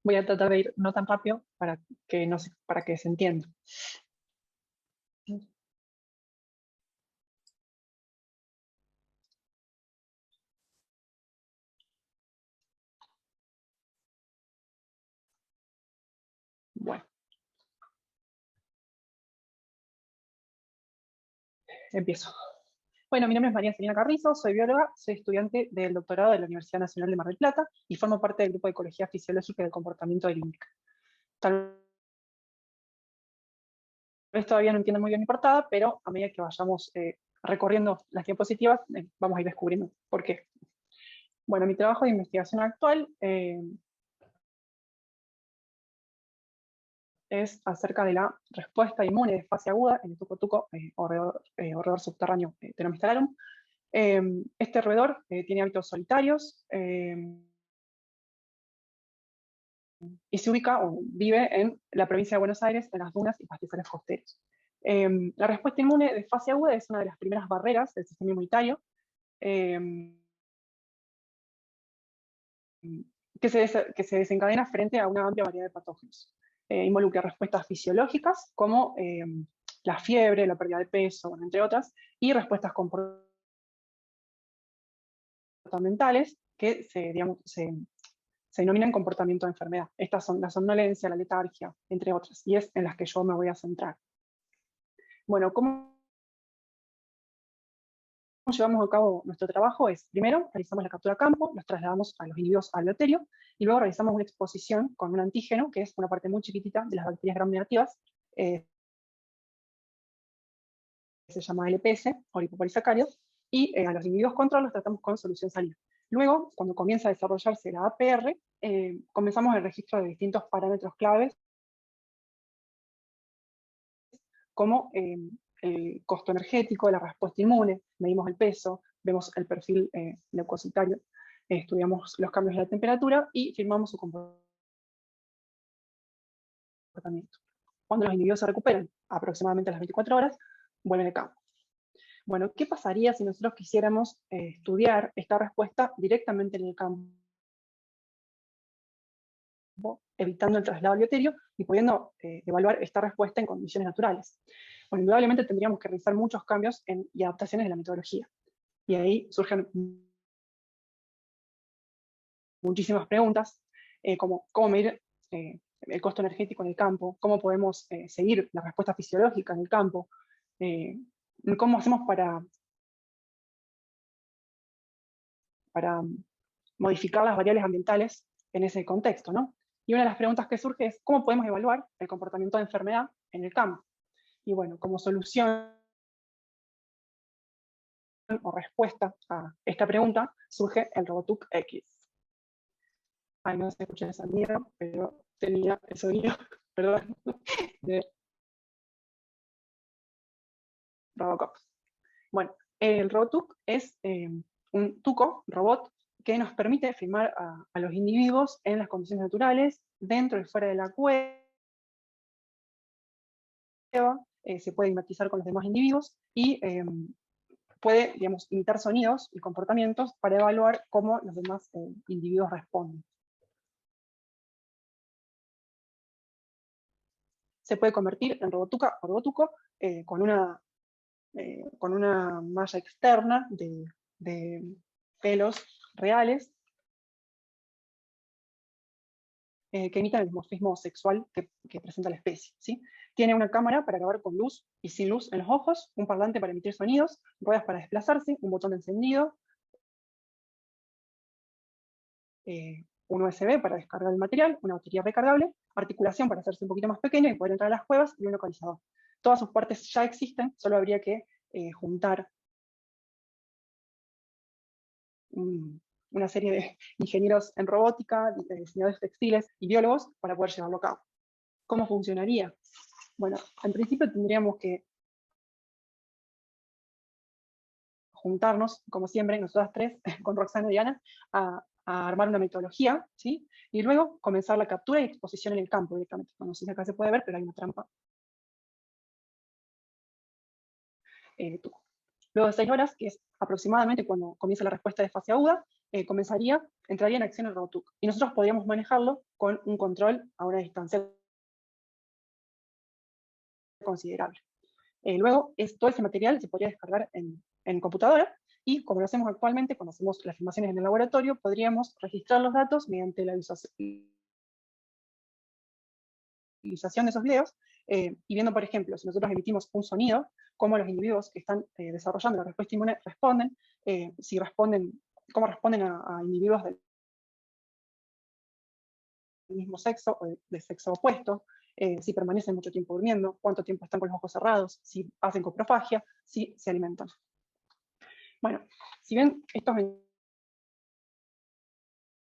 voy a tratar de ir no tan rápido para que, para que se entienda. Bueno. Empiezo. Bueno, mi nombre es María Celina Carrizo, soy bióloga, soy estudiante del doctorado de la Universidad Nacional de Mar del Plata y formo parte del grupo de Ecología Fisiológica y del Comportamiento del INDIC. Tal vez todavía no entiendo muy bien mi portada, pero a medida que vayamos recorriendo las diapositivas, vamos a ir descubriendo por qué. Bueno, mi trabajo de investigación actual es acerca de la respuesta inmune de fase aguda en el tuco-tuco o roedor subterráneo Pteromystellarum. Este roedor tiene hábitos solitarios y se ubica o vive en la provincia de Buenos Aires, en las dunas y pastizales costeros. La respuesta inmune de fase aguda es una de las primeras barreras del sistema inmunitario que se desencadena frente a una amplia variedad de patógenos. Involucra respuestas fisiológicas como la fiebre, la pérdida de peso, entre otras, y respuestas comportamentales que se denominan comportamiento de enfermedad. Estas son la somnolencia, la letargia, entre otras, y es en las que yo me voy a centrar. Bueno, ¿cómo llevamos a cabo nuestro trabajo? Primero, realizamos la captura a campo, los trasladamos a los individuos al bioterio, y luego realizamos una exposición con un antígeno, que es una parte muy chiquitita de las bacterias gram negativas, se llama LPS, o lipopolisacáridos, y a los individuos control los tratamos con solución salina. Luego, cuando comienza a desarrollarse la APR, comenzamos el registro de distintos parámetros claves, como el costo energético, la respuesta inmune, medimos el peso, vemos el perfil leucocitario, estudiamos los cambios de la temperatura y firmamos su comportamiento. Cuando los individuos se recuperan, aproximadamente a las 24 horas, vuelven al campo. Bueno, ¿qué pasaría si nosotros quisiéramos estudiar esta respuesta directamente en el campo, evitando el traslado al bioterio y pudiendo evaluar esta respuesta en condiciones naturales? Bueno, indudablemente tendríamos que realizar muchos cambios y adaptaciones de la metodología. Y ahí surgen muchísimas preguntas, como cómo medir el costo energético en el campo, cómo podemos seguir la respuesta fisiológica en el campo, cómo hacemos para modificar las variables ambientales en ese contexto, ¿no? Y una de las preguntas que surge es cómo podemos evaluar el comportamiento de enfermedad en el campo. Y bueno, como solución o respuesta a esta pregunta surge el Robotuc X. Ay, no se escucha el sonido, pero tenía el sonido, perdón, de Robocop. Bueno, el Robotuc es un tuco, robot, que nos permite filmar a los individuos en las condiciones naturales, dentro y fuera de la cueva, se puede mimetizar con los demás individuos y puede, digamos, imitar sonidos y comportamientos para evaluar cómo los demás individuos responden. Se puede convertir en robotuca o robotuco con una malla externa de pelos reales que imitan el dimorfismo sexual que presenta la especie, ¿sí? Tiene una cámara para grabar con luz y sin luz en los ojos, un parlante para emitir sonidos, ruedas para desplazarse, un botón de encendido, un USB para descargar el material, una batería recargable, articulación para hacerse un poquito más pequeño y poder entrar a las cuevas, y un localizador. Todas sus partes ya existen, solo habría que juntar una serie de ingenieros en robótica, de diseñadores textiles y biólogos para poder llevarlo a cabo. ¿Cómo funcionaría? Bueno, en principio tendríamos que juntarnos, como siempre, nosotras tres, con Roxana y Diana, a armar una metodología, ¿sí? Y luego comenzar la captura y exposición en el campo directamente. Bueno, no sé si acá se puede ver, pero hay una trampa. Luego de 6 horas, que es aproximadamente cuando comienza la respuesta de fase aguda, entraría en acción el ROTUC. Y nosotros podríamos manejarlo con un control a una distancia considerable. Luego, todo ese material se podría descargar en computadora, y como lo hacemos actualmente, cuando hacemos las filmaciones en el laboratorio, podríamos registrar los datos mediante la visualización de esos videos, y viendo, por ejemplo, si nosotros emitimos un sonido, cómo los individuos que están desarrollando la respuesta inmune responden, cómo responden a individuos del mismo sexo o de sexo opuesto, si permanecen mucho tiempo durmiendo, cuánto tiempo están con los ojos cerrados, si hacen coprofagia, si se alimentan. Bueno, si bien estos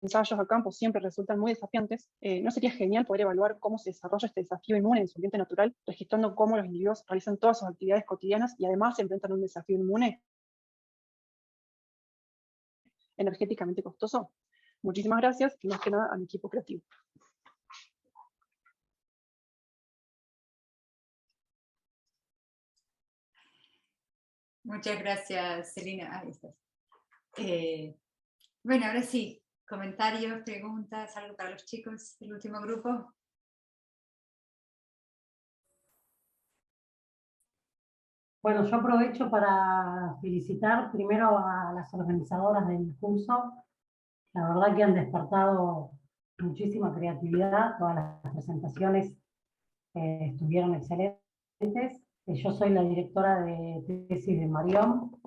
ensayos a campo siempre resultan muy desafiantes, ¿no sería genial poder evaluar cómo se desarrolla este desafío inmune en su ambiente natural, registrando cómo los individuos realizan todas sus actividades cotidianas y además se enfrentan a un desafío inmune energéticamente costoso? Muchísimas gracias, y más que nada a mi equipo creativo. Muchas gracias, Celina. Ahí estás. Bueno, ahora sí, comentarios, preguntas, algo para los chicos del último grupo. Bueno, yo aprovecho para felicitar primero a las organizadoras del curso. La verdad que han despertado muchísima creatividad, todas las presentaciones estuvieron excelentes. Yo soy la directora de tesis de Marión.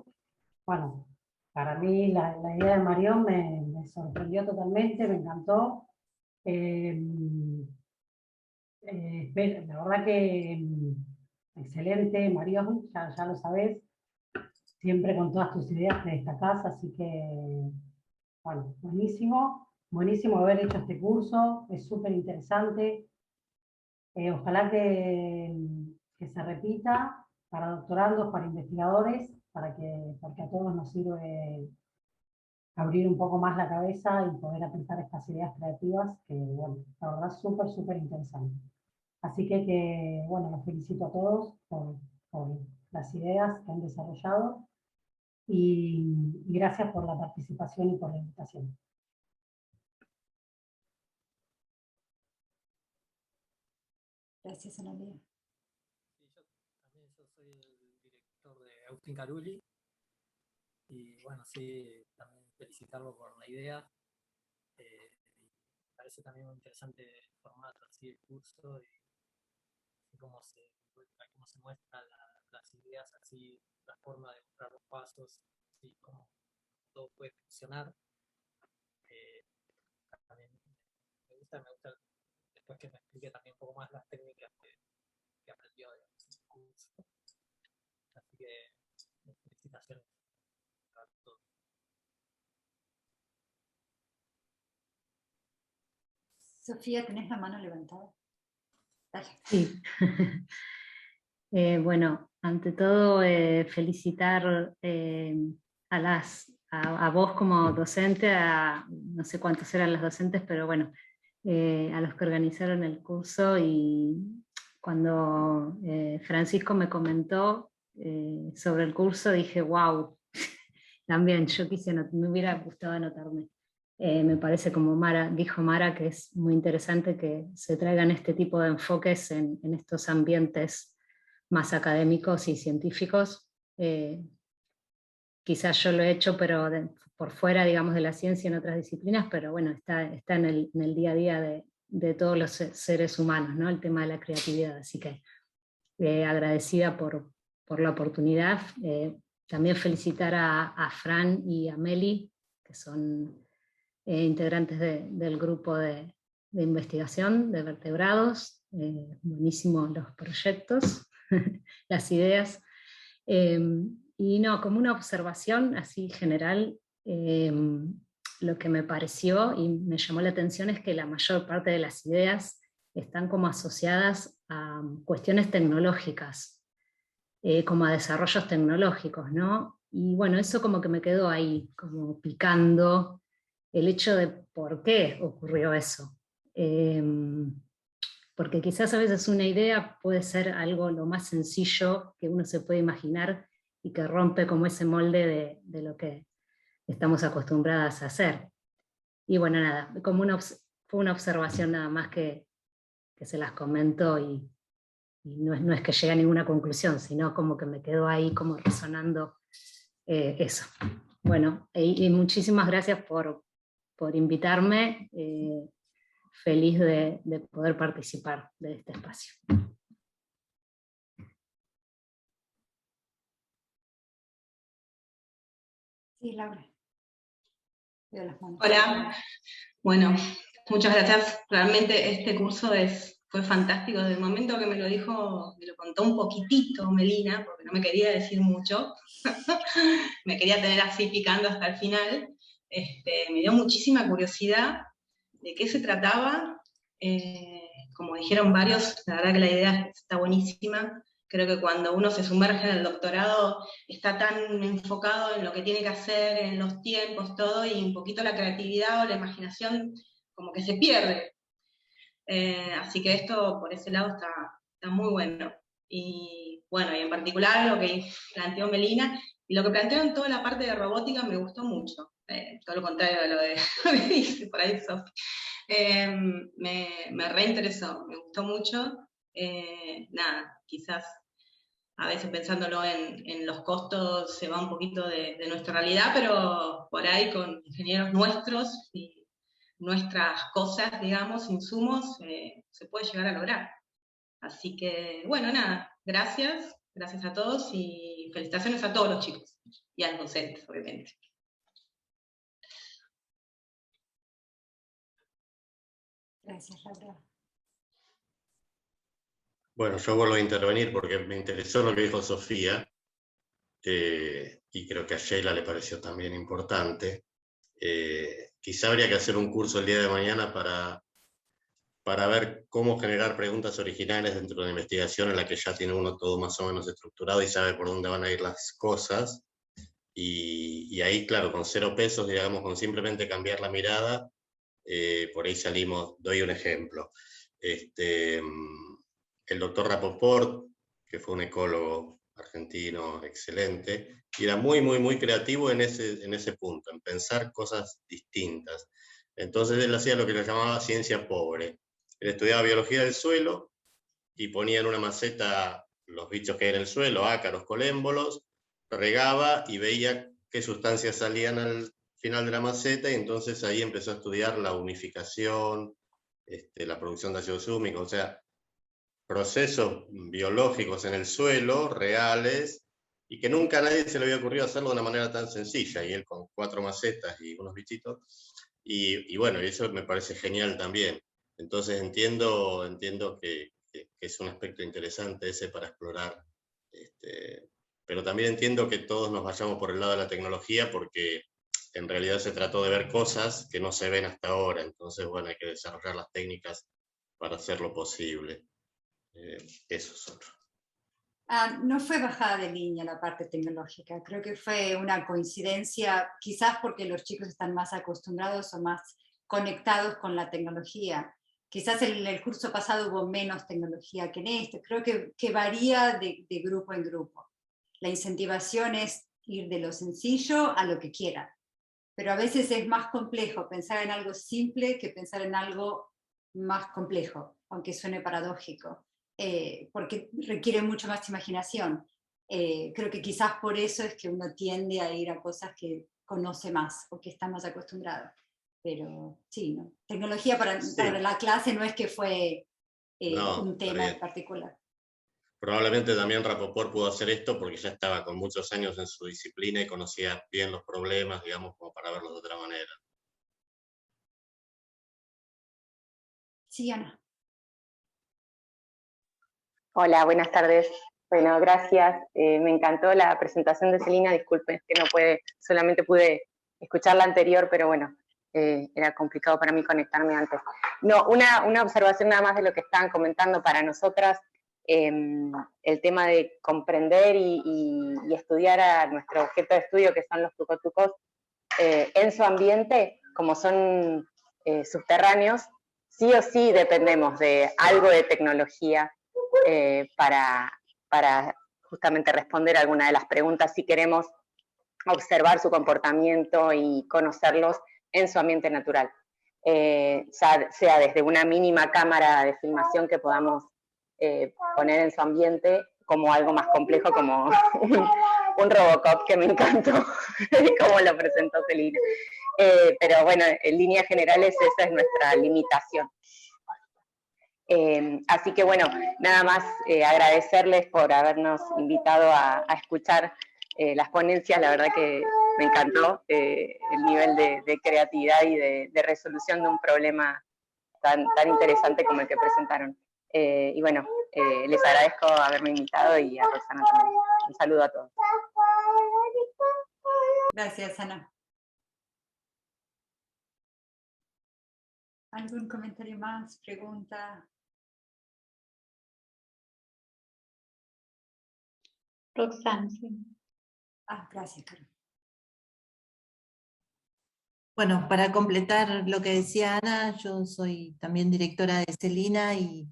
Bueno, para mí la idea de Marión me sorprendió totalmente, me encantó. La verdad que excelente, Marión, ya lo sabés, siempre con todas tus ideas te destacás, así que, bueno, buenísimo, buenísimo haber hecho este curso, es súper interesante. Ojalá que se repita para doctorandos, para investigadores, porque a todos nos sirve abrir un poco más la cabeza y poder aplicar estas ideas creativas, que, bueno, la verdad es súper, súper interesante. Así que, bueno, los felicito a todos por las ideas que han desarrollado y gracias por la participación y por la invitación. Gracias, Analia. Yo soy el director de Agustín Carulli y bueno, sí, también felicitarlo por la idea. Me parece también muy interesante el formato, así, el curso y cómo se muestran las ideas, así, la forma de mostrar los pasos, así, cómo todo puede funcionar. También me gusta después que me explique también un poco más las técnicas que aprendió en el curso. Así que felicitaciones a todos. Sofía, ¿tenés la mano levantada? Dale. Sí. Bueno, ante todo felicitar a vos como docente, no sé cuántos eran los docentes, pero bueno, a los que organizaron el curso, y cuando Francisco me comentó sobre el curso dije, wow, también yo me hubiera gustado anotarme. Me parece, como dijo Mara, que es muy interesante que se traigan este tipo de enfoques en estos ambientes más académicos y científicos. Quizás yo lo he hecho, pero por fuera, digamos, de la ciencia en otras disciplinas, pero bueno, está en el día a día de todos los seres humanos, ¿no? El tema de la creatividad, así que agradecida por la oportunidad. También felicitar a Fran y a Meli, que son integrantes del grupo de investigación de vertebrados. Buenísimos los proyectos, las ideas. Y no, como una observación así general, lo que me pareció y me llamó la atención es que la mayor parte de las ideas están como asociadas a cuestiones tecnológicas, como a desarrollos tecnológicos, ¿no? Y bueno, eso como que me quedó ahí, como picando el hecho de por qué ocurrió eso. Porque quizás a veces una idea puede ser algo lo más sencillo que uno se puede imaginar, y que rompe como ese molde de lo que estamos acostumbradas a hacer. Y bueno, nada, como fue una observación nada más que se las comento y no es que llegue a ninguna conclusión, sino como que me quedó ahí como resonando eso. Bueno, y muchísimas gracias por invitarme, feliz de poder participar de este espacio. Sí, Laura. Veo las manos. Hola, bueno, muchas gracias. Realmente este curso fue fantástico. Desde el momento que me lo dijo, me lo contó un poquitito Melina, porque no me quería decir mucho, me quería tener así picando hasta el final. Me dio muchísima curiosidad de qué se trataba. Como dijeron varios, la verdad que la idea está buenísima. Creo que cuando uno se sumerge en el doctorado está tan enfocado en lo que tiene que hacer, en los tiempos, todo, y un poquito la creatividad o la imaginación como que se pierde. Así que esto por ese lado está muy bueno. Y bueno, y en particular lo que planteó Melina, y lo que planteó en toda la parte de robótica me gustó mucho. Todo lo contrario de lo que dice por ahí Sofi. Me reinteresó, me gustó mucho. Nada, quizás a veces pensándolo en los costos se va un poquito de nuestra realidad, pero por ahí con ingenieros nuestros y nuestras cosas, digamos, insumos, se puede llegar a lograr. Así que, bueno, nada, gracias a todos y felicitaciones a todos los chicos y a los docentes, obviamente. Gracias, Laura. Bueno, yo vuelvo a intervenir porque me interesó lo que dijo Sofía, y creo que a Sheila le pareció también importante. Quizá habría que hacer un curso el día de mañana para ver cómo generar preguntas originales dentro de la investigación en la que ya tiene uno todo más o menos estructurado y sabe por dónde van a ir las cosas. Y ahí, claro, con 0 pesos, digamos, con simplemente cambiar la mirada, por ahí salimos. Doy un ejemplo. El doctor Rapoport, que fue un ecólogo argentino excelente, y era muy, muy, muy creativo en ese punto, en pensar cosas distintas. Entonces él hacía lo que le llamaba ciencia pobre. Él estudiaba biología del suelo y ponía en una maceta los bichos que hay en el suelo, ácaros, colémbolos, regaba y veía qué sustancias salían al final de la maceta, y entonces ahí empezó a estudiar la humificación, la producción de ácido súmico, o sea, procesos biológicos en el suelo, reales, y que nunca a nadie se le había ocurrido hacerlo de una manera tan sencilla, y él con 4 macetas y unos bichitos, y bueno, eso me parece genial también. Entonces entiendo que es un aspecto interesante ese para explorar, pero también entiendo que todos nos vayamos por el lado de la tecnología, porque en realidad se trató de ver cosas que no se ven hasta ahora, entonces bueno, hay que desarrollar las técnicas para hacerlo posible. Eso es otro. No fue bajada de línea la parte tecnológica, creo que fue una coincidencia, quizás porque los chicos están más acostumbrados o más conectados con la tecnología. Quizás en el curso pasado hubo menos tecnología que en este, creo que varía de grupo en grupo. La incentivación es ir de lo sencillo a lo que quieran, pero a veces es más complejo pensar en algo simple que pensar en algo más complejo, aunque suene paradójico. Porque requiere mucho más imaginación. Creo que quizás por eso es que uno tiende a ir a cosas que conoce más o que está más acostumbrado. Pero sí, ¿no? Tecnología para la clase no es que fue un tema en particular. Probablemente también Rapoport pudo hacer esto porque ya estaba con muchos años en su disciplina y conocía bien los problemas, digamos, como para verlos de otra manera. Sí, Ana. Hola, buenas tardes. Bueno, gracias. Me encantó la presentación de Celina. Disculpen que solamente pude escuchar la anterior, pero bueno, era complicado para mí conectarme antes. No, una observación nada más de lo que estaban comentando para nosotras, el tema de comprender y estudiar a nuestro objeto de estudio, que son los tucotucos, en su ambiente, como son subterráneos, sí o sí dependemos de algo de tecnología para justamente responder alguna de las preguntas si queremos observar su comportamiento y conocerlos en su ambiente natural. Ya sea desde una mínima cámara de filmación que podamos poner en su ambiente, como algo más complejo como un Robocop, que me encantó como lo presentó Celina. Pero bueno, en líneas generales esa es nuestra limitación. Así que bueno, nada más agradecerles por habernos invitado a escuchar las ponencias. La verdad que me encantó el nivel de creatividad y de resolución de un problema tan interesante como el que presentaron. Y bueno, les agradezco haberme invitado y a Roxana también. Un saludo a todos. Gracias, Ana. ¿Algún comentario más? ¿Pregunta? Roxana, sí. Gracias, Carmen. Bueno, para completar lo que decía Ana, yo soy también directora de Celina y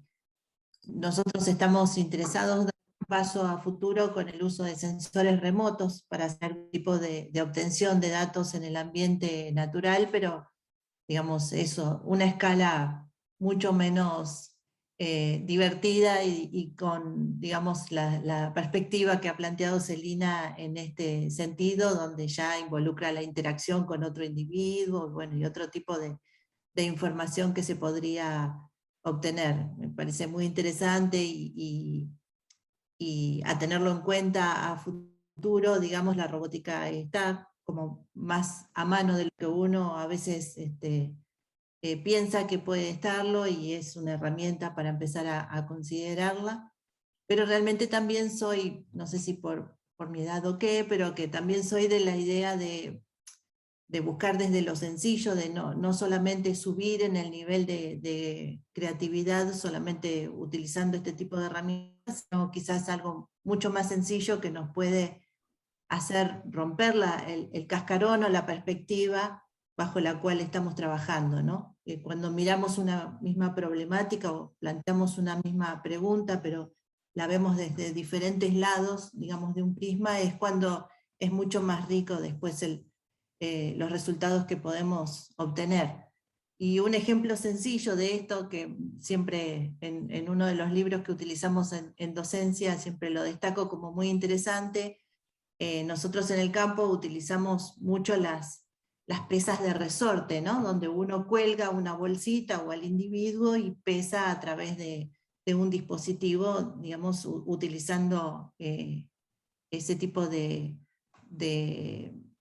nosotros estamos interesados en dar un paso a futuro con el uso de sensores remotos para hacer un tipo de obtención de datos en el ambiente natural, pero digamos eso, una escala mucho menos divertida y con, digamos, la perspectiva que ha planteado Celina en este sentido, donde ya involucra la interacción con otro individuo, bueno, y otro tipo de información que se podría obtener. Me parece muy interesante y a tenerlo en cuenta a futuro, digamos, la robótica está como más a mano de lo que uno a veces piensa que puede estarlo, y es una herramienta para empezar a considerarla, pero realmente también soy, no sé si por mi edad o qué, pero que también soy de la idea de buscar desde lo sencillo, de no solamente subir en el nivel de creatividad, solamente utilizando este tipo de herramientas, sino quizás algo mucho más sencillo que nos puede hacer romper el cascarón o la perspectiva bajo la cual estamos trabajando, ¿no? Cuando miramos una misma problemática o planteamos una misma pregunta, pero la vemos desde diferentes lados, digamos, de un prisma, es cuando es mucho más rico después los resultados que podemos obtener. Y un ejemplo sencillo de esto, que siempre en uno de los libros que utilizamos en docencia, siempre lo destaco como muy interesante, nosotros en el campo utilizamos mucho las pesas de resorte, ¿no? Donde uno cuelga una bolsita o al individuo y pesa a través de un dispositivo, digamos, utilizando ese tipo de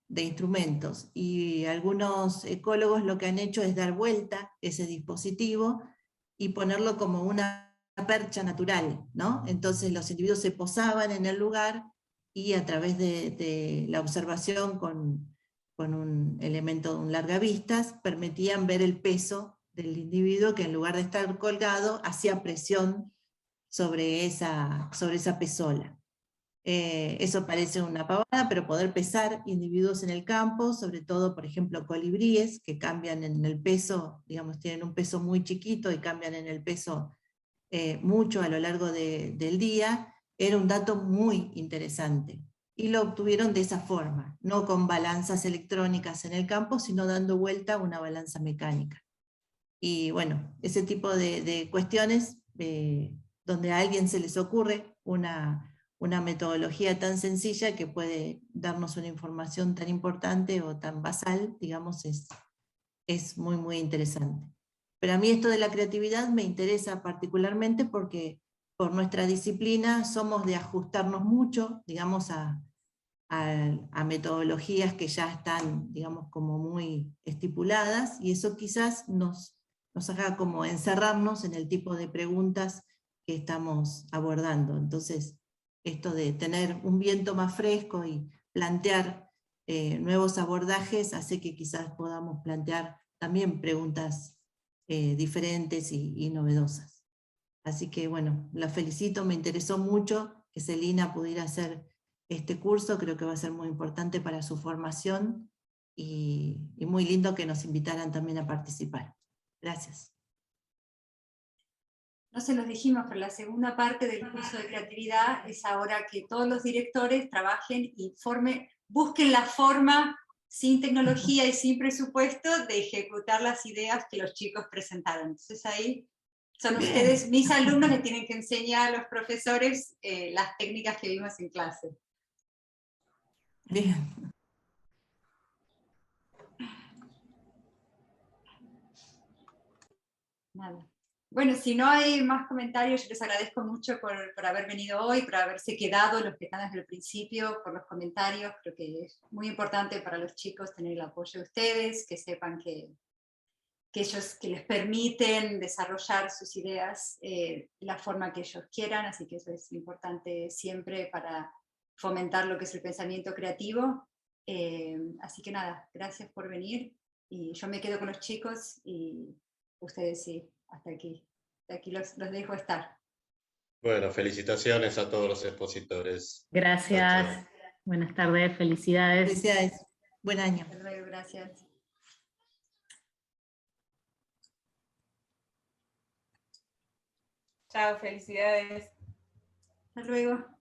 instrumentos. Y algunos ecólogos lo que han hecho es dar vuelta ese dispositivo y ponerlo como una percha natural, ¿no? Entonces los individuos se posaban en el lugar y a través de la observación con un elemento, un largavistas, permitían ver el peso del individuo, que en lugar de estar colgado, hacía presión sobre esa pezola. Eso parece una pavada, pero poder pesar individuos en el campo, sobre todo, por ejemplo, colibríes, que cambian en el peso, digamos, tienen un peso muy chiquito y cambian en el peso mucho a lo largo del día, era un dato muy interesante. Y lo obtuvieron de esa forma, no con balanzas electrónicas en el campo, sino dando vuelta a una balanza mecánica. Y bueno, ese tipo de cuestiones, donde a alguien se les ocurre una metodología tan sencilla que puede darnos una información tan importante o tan basal, digamos, es muy, muy interesante. Pero a mí esto de la creatividad me interesa particularmente porque por nuestra disciplina somos de ajustarnos mucho, digamos, a metodologías que ya están, digamos, como muy estipuladas, y eso quizás nos haga como encerrarnos en el tipo de preguntas que estamos abordando. Entonces, esto de tener un viento más fresco y plantear nuevos abordajes hace que quizás podamos plantear también preguntas diferentes y novedosas. Así que bueno, la felicito, me interesó mucho que Celina pudiera hacer este curso, creo que va a ser muy importante para su formación y muy lindo que nos invitaran también a participar. Gracias. No se los dijimos, pero la segunda parte del curso de creatividad es ahora que todos los directores trabajen y busquen la forma, sin tecnología y sin presupuesto, de ejecutar las ideas que los chicos presentaron. Entonces ahí son ustedes, mis alumnos, les tienen que enseñar a los profesores las técnicas que vimos en clase. Bien. Nada. Bueno, si no hay más comentarios, yo les agradezco mucho por haber venido hoy, por haberse quedado, los que están desde el principio, por los comentarios. Creo que es muy importante para los chicos tener el apoyo de ustedes, que sepan que les permiten desarrollar sus ideas de la forma que ellos quieran, así que eso es importante siempre para fomentar lo que es el pensamiento creativo. Así que nada, gracias por venir, y yo me quedo con los chicos, y ustedes sí, hasta aquí los dejo estar. Bueno, felicitaciones a todos los expositores. Gracias. Chao, chao. Buenas tardes, felicidades. Felicidades. Buen año. Hasta luego, gracias. Chao, felicidades. Hasta luego.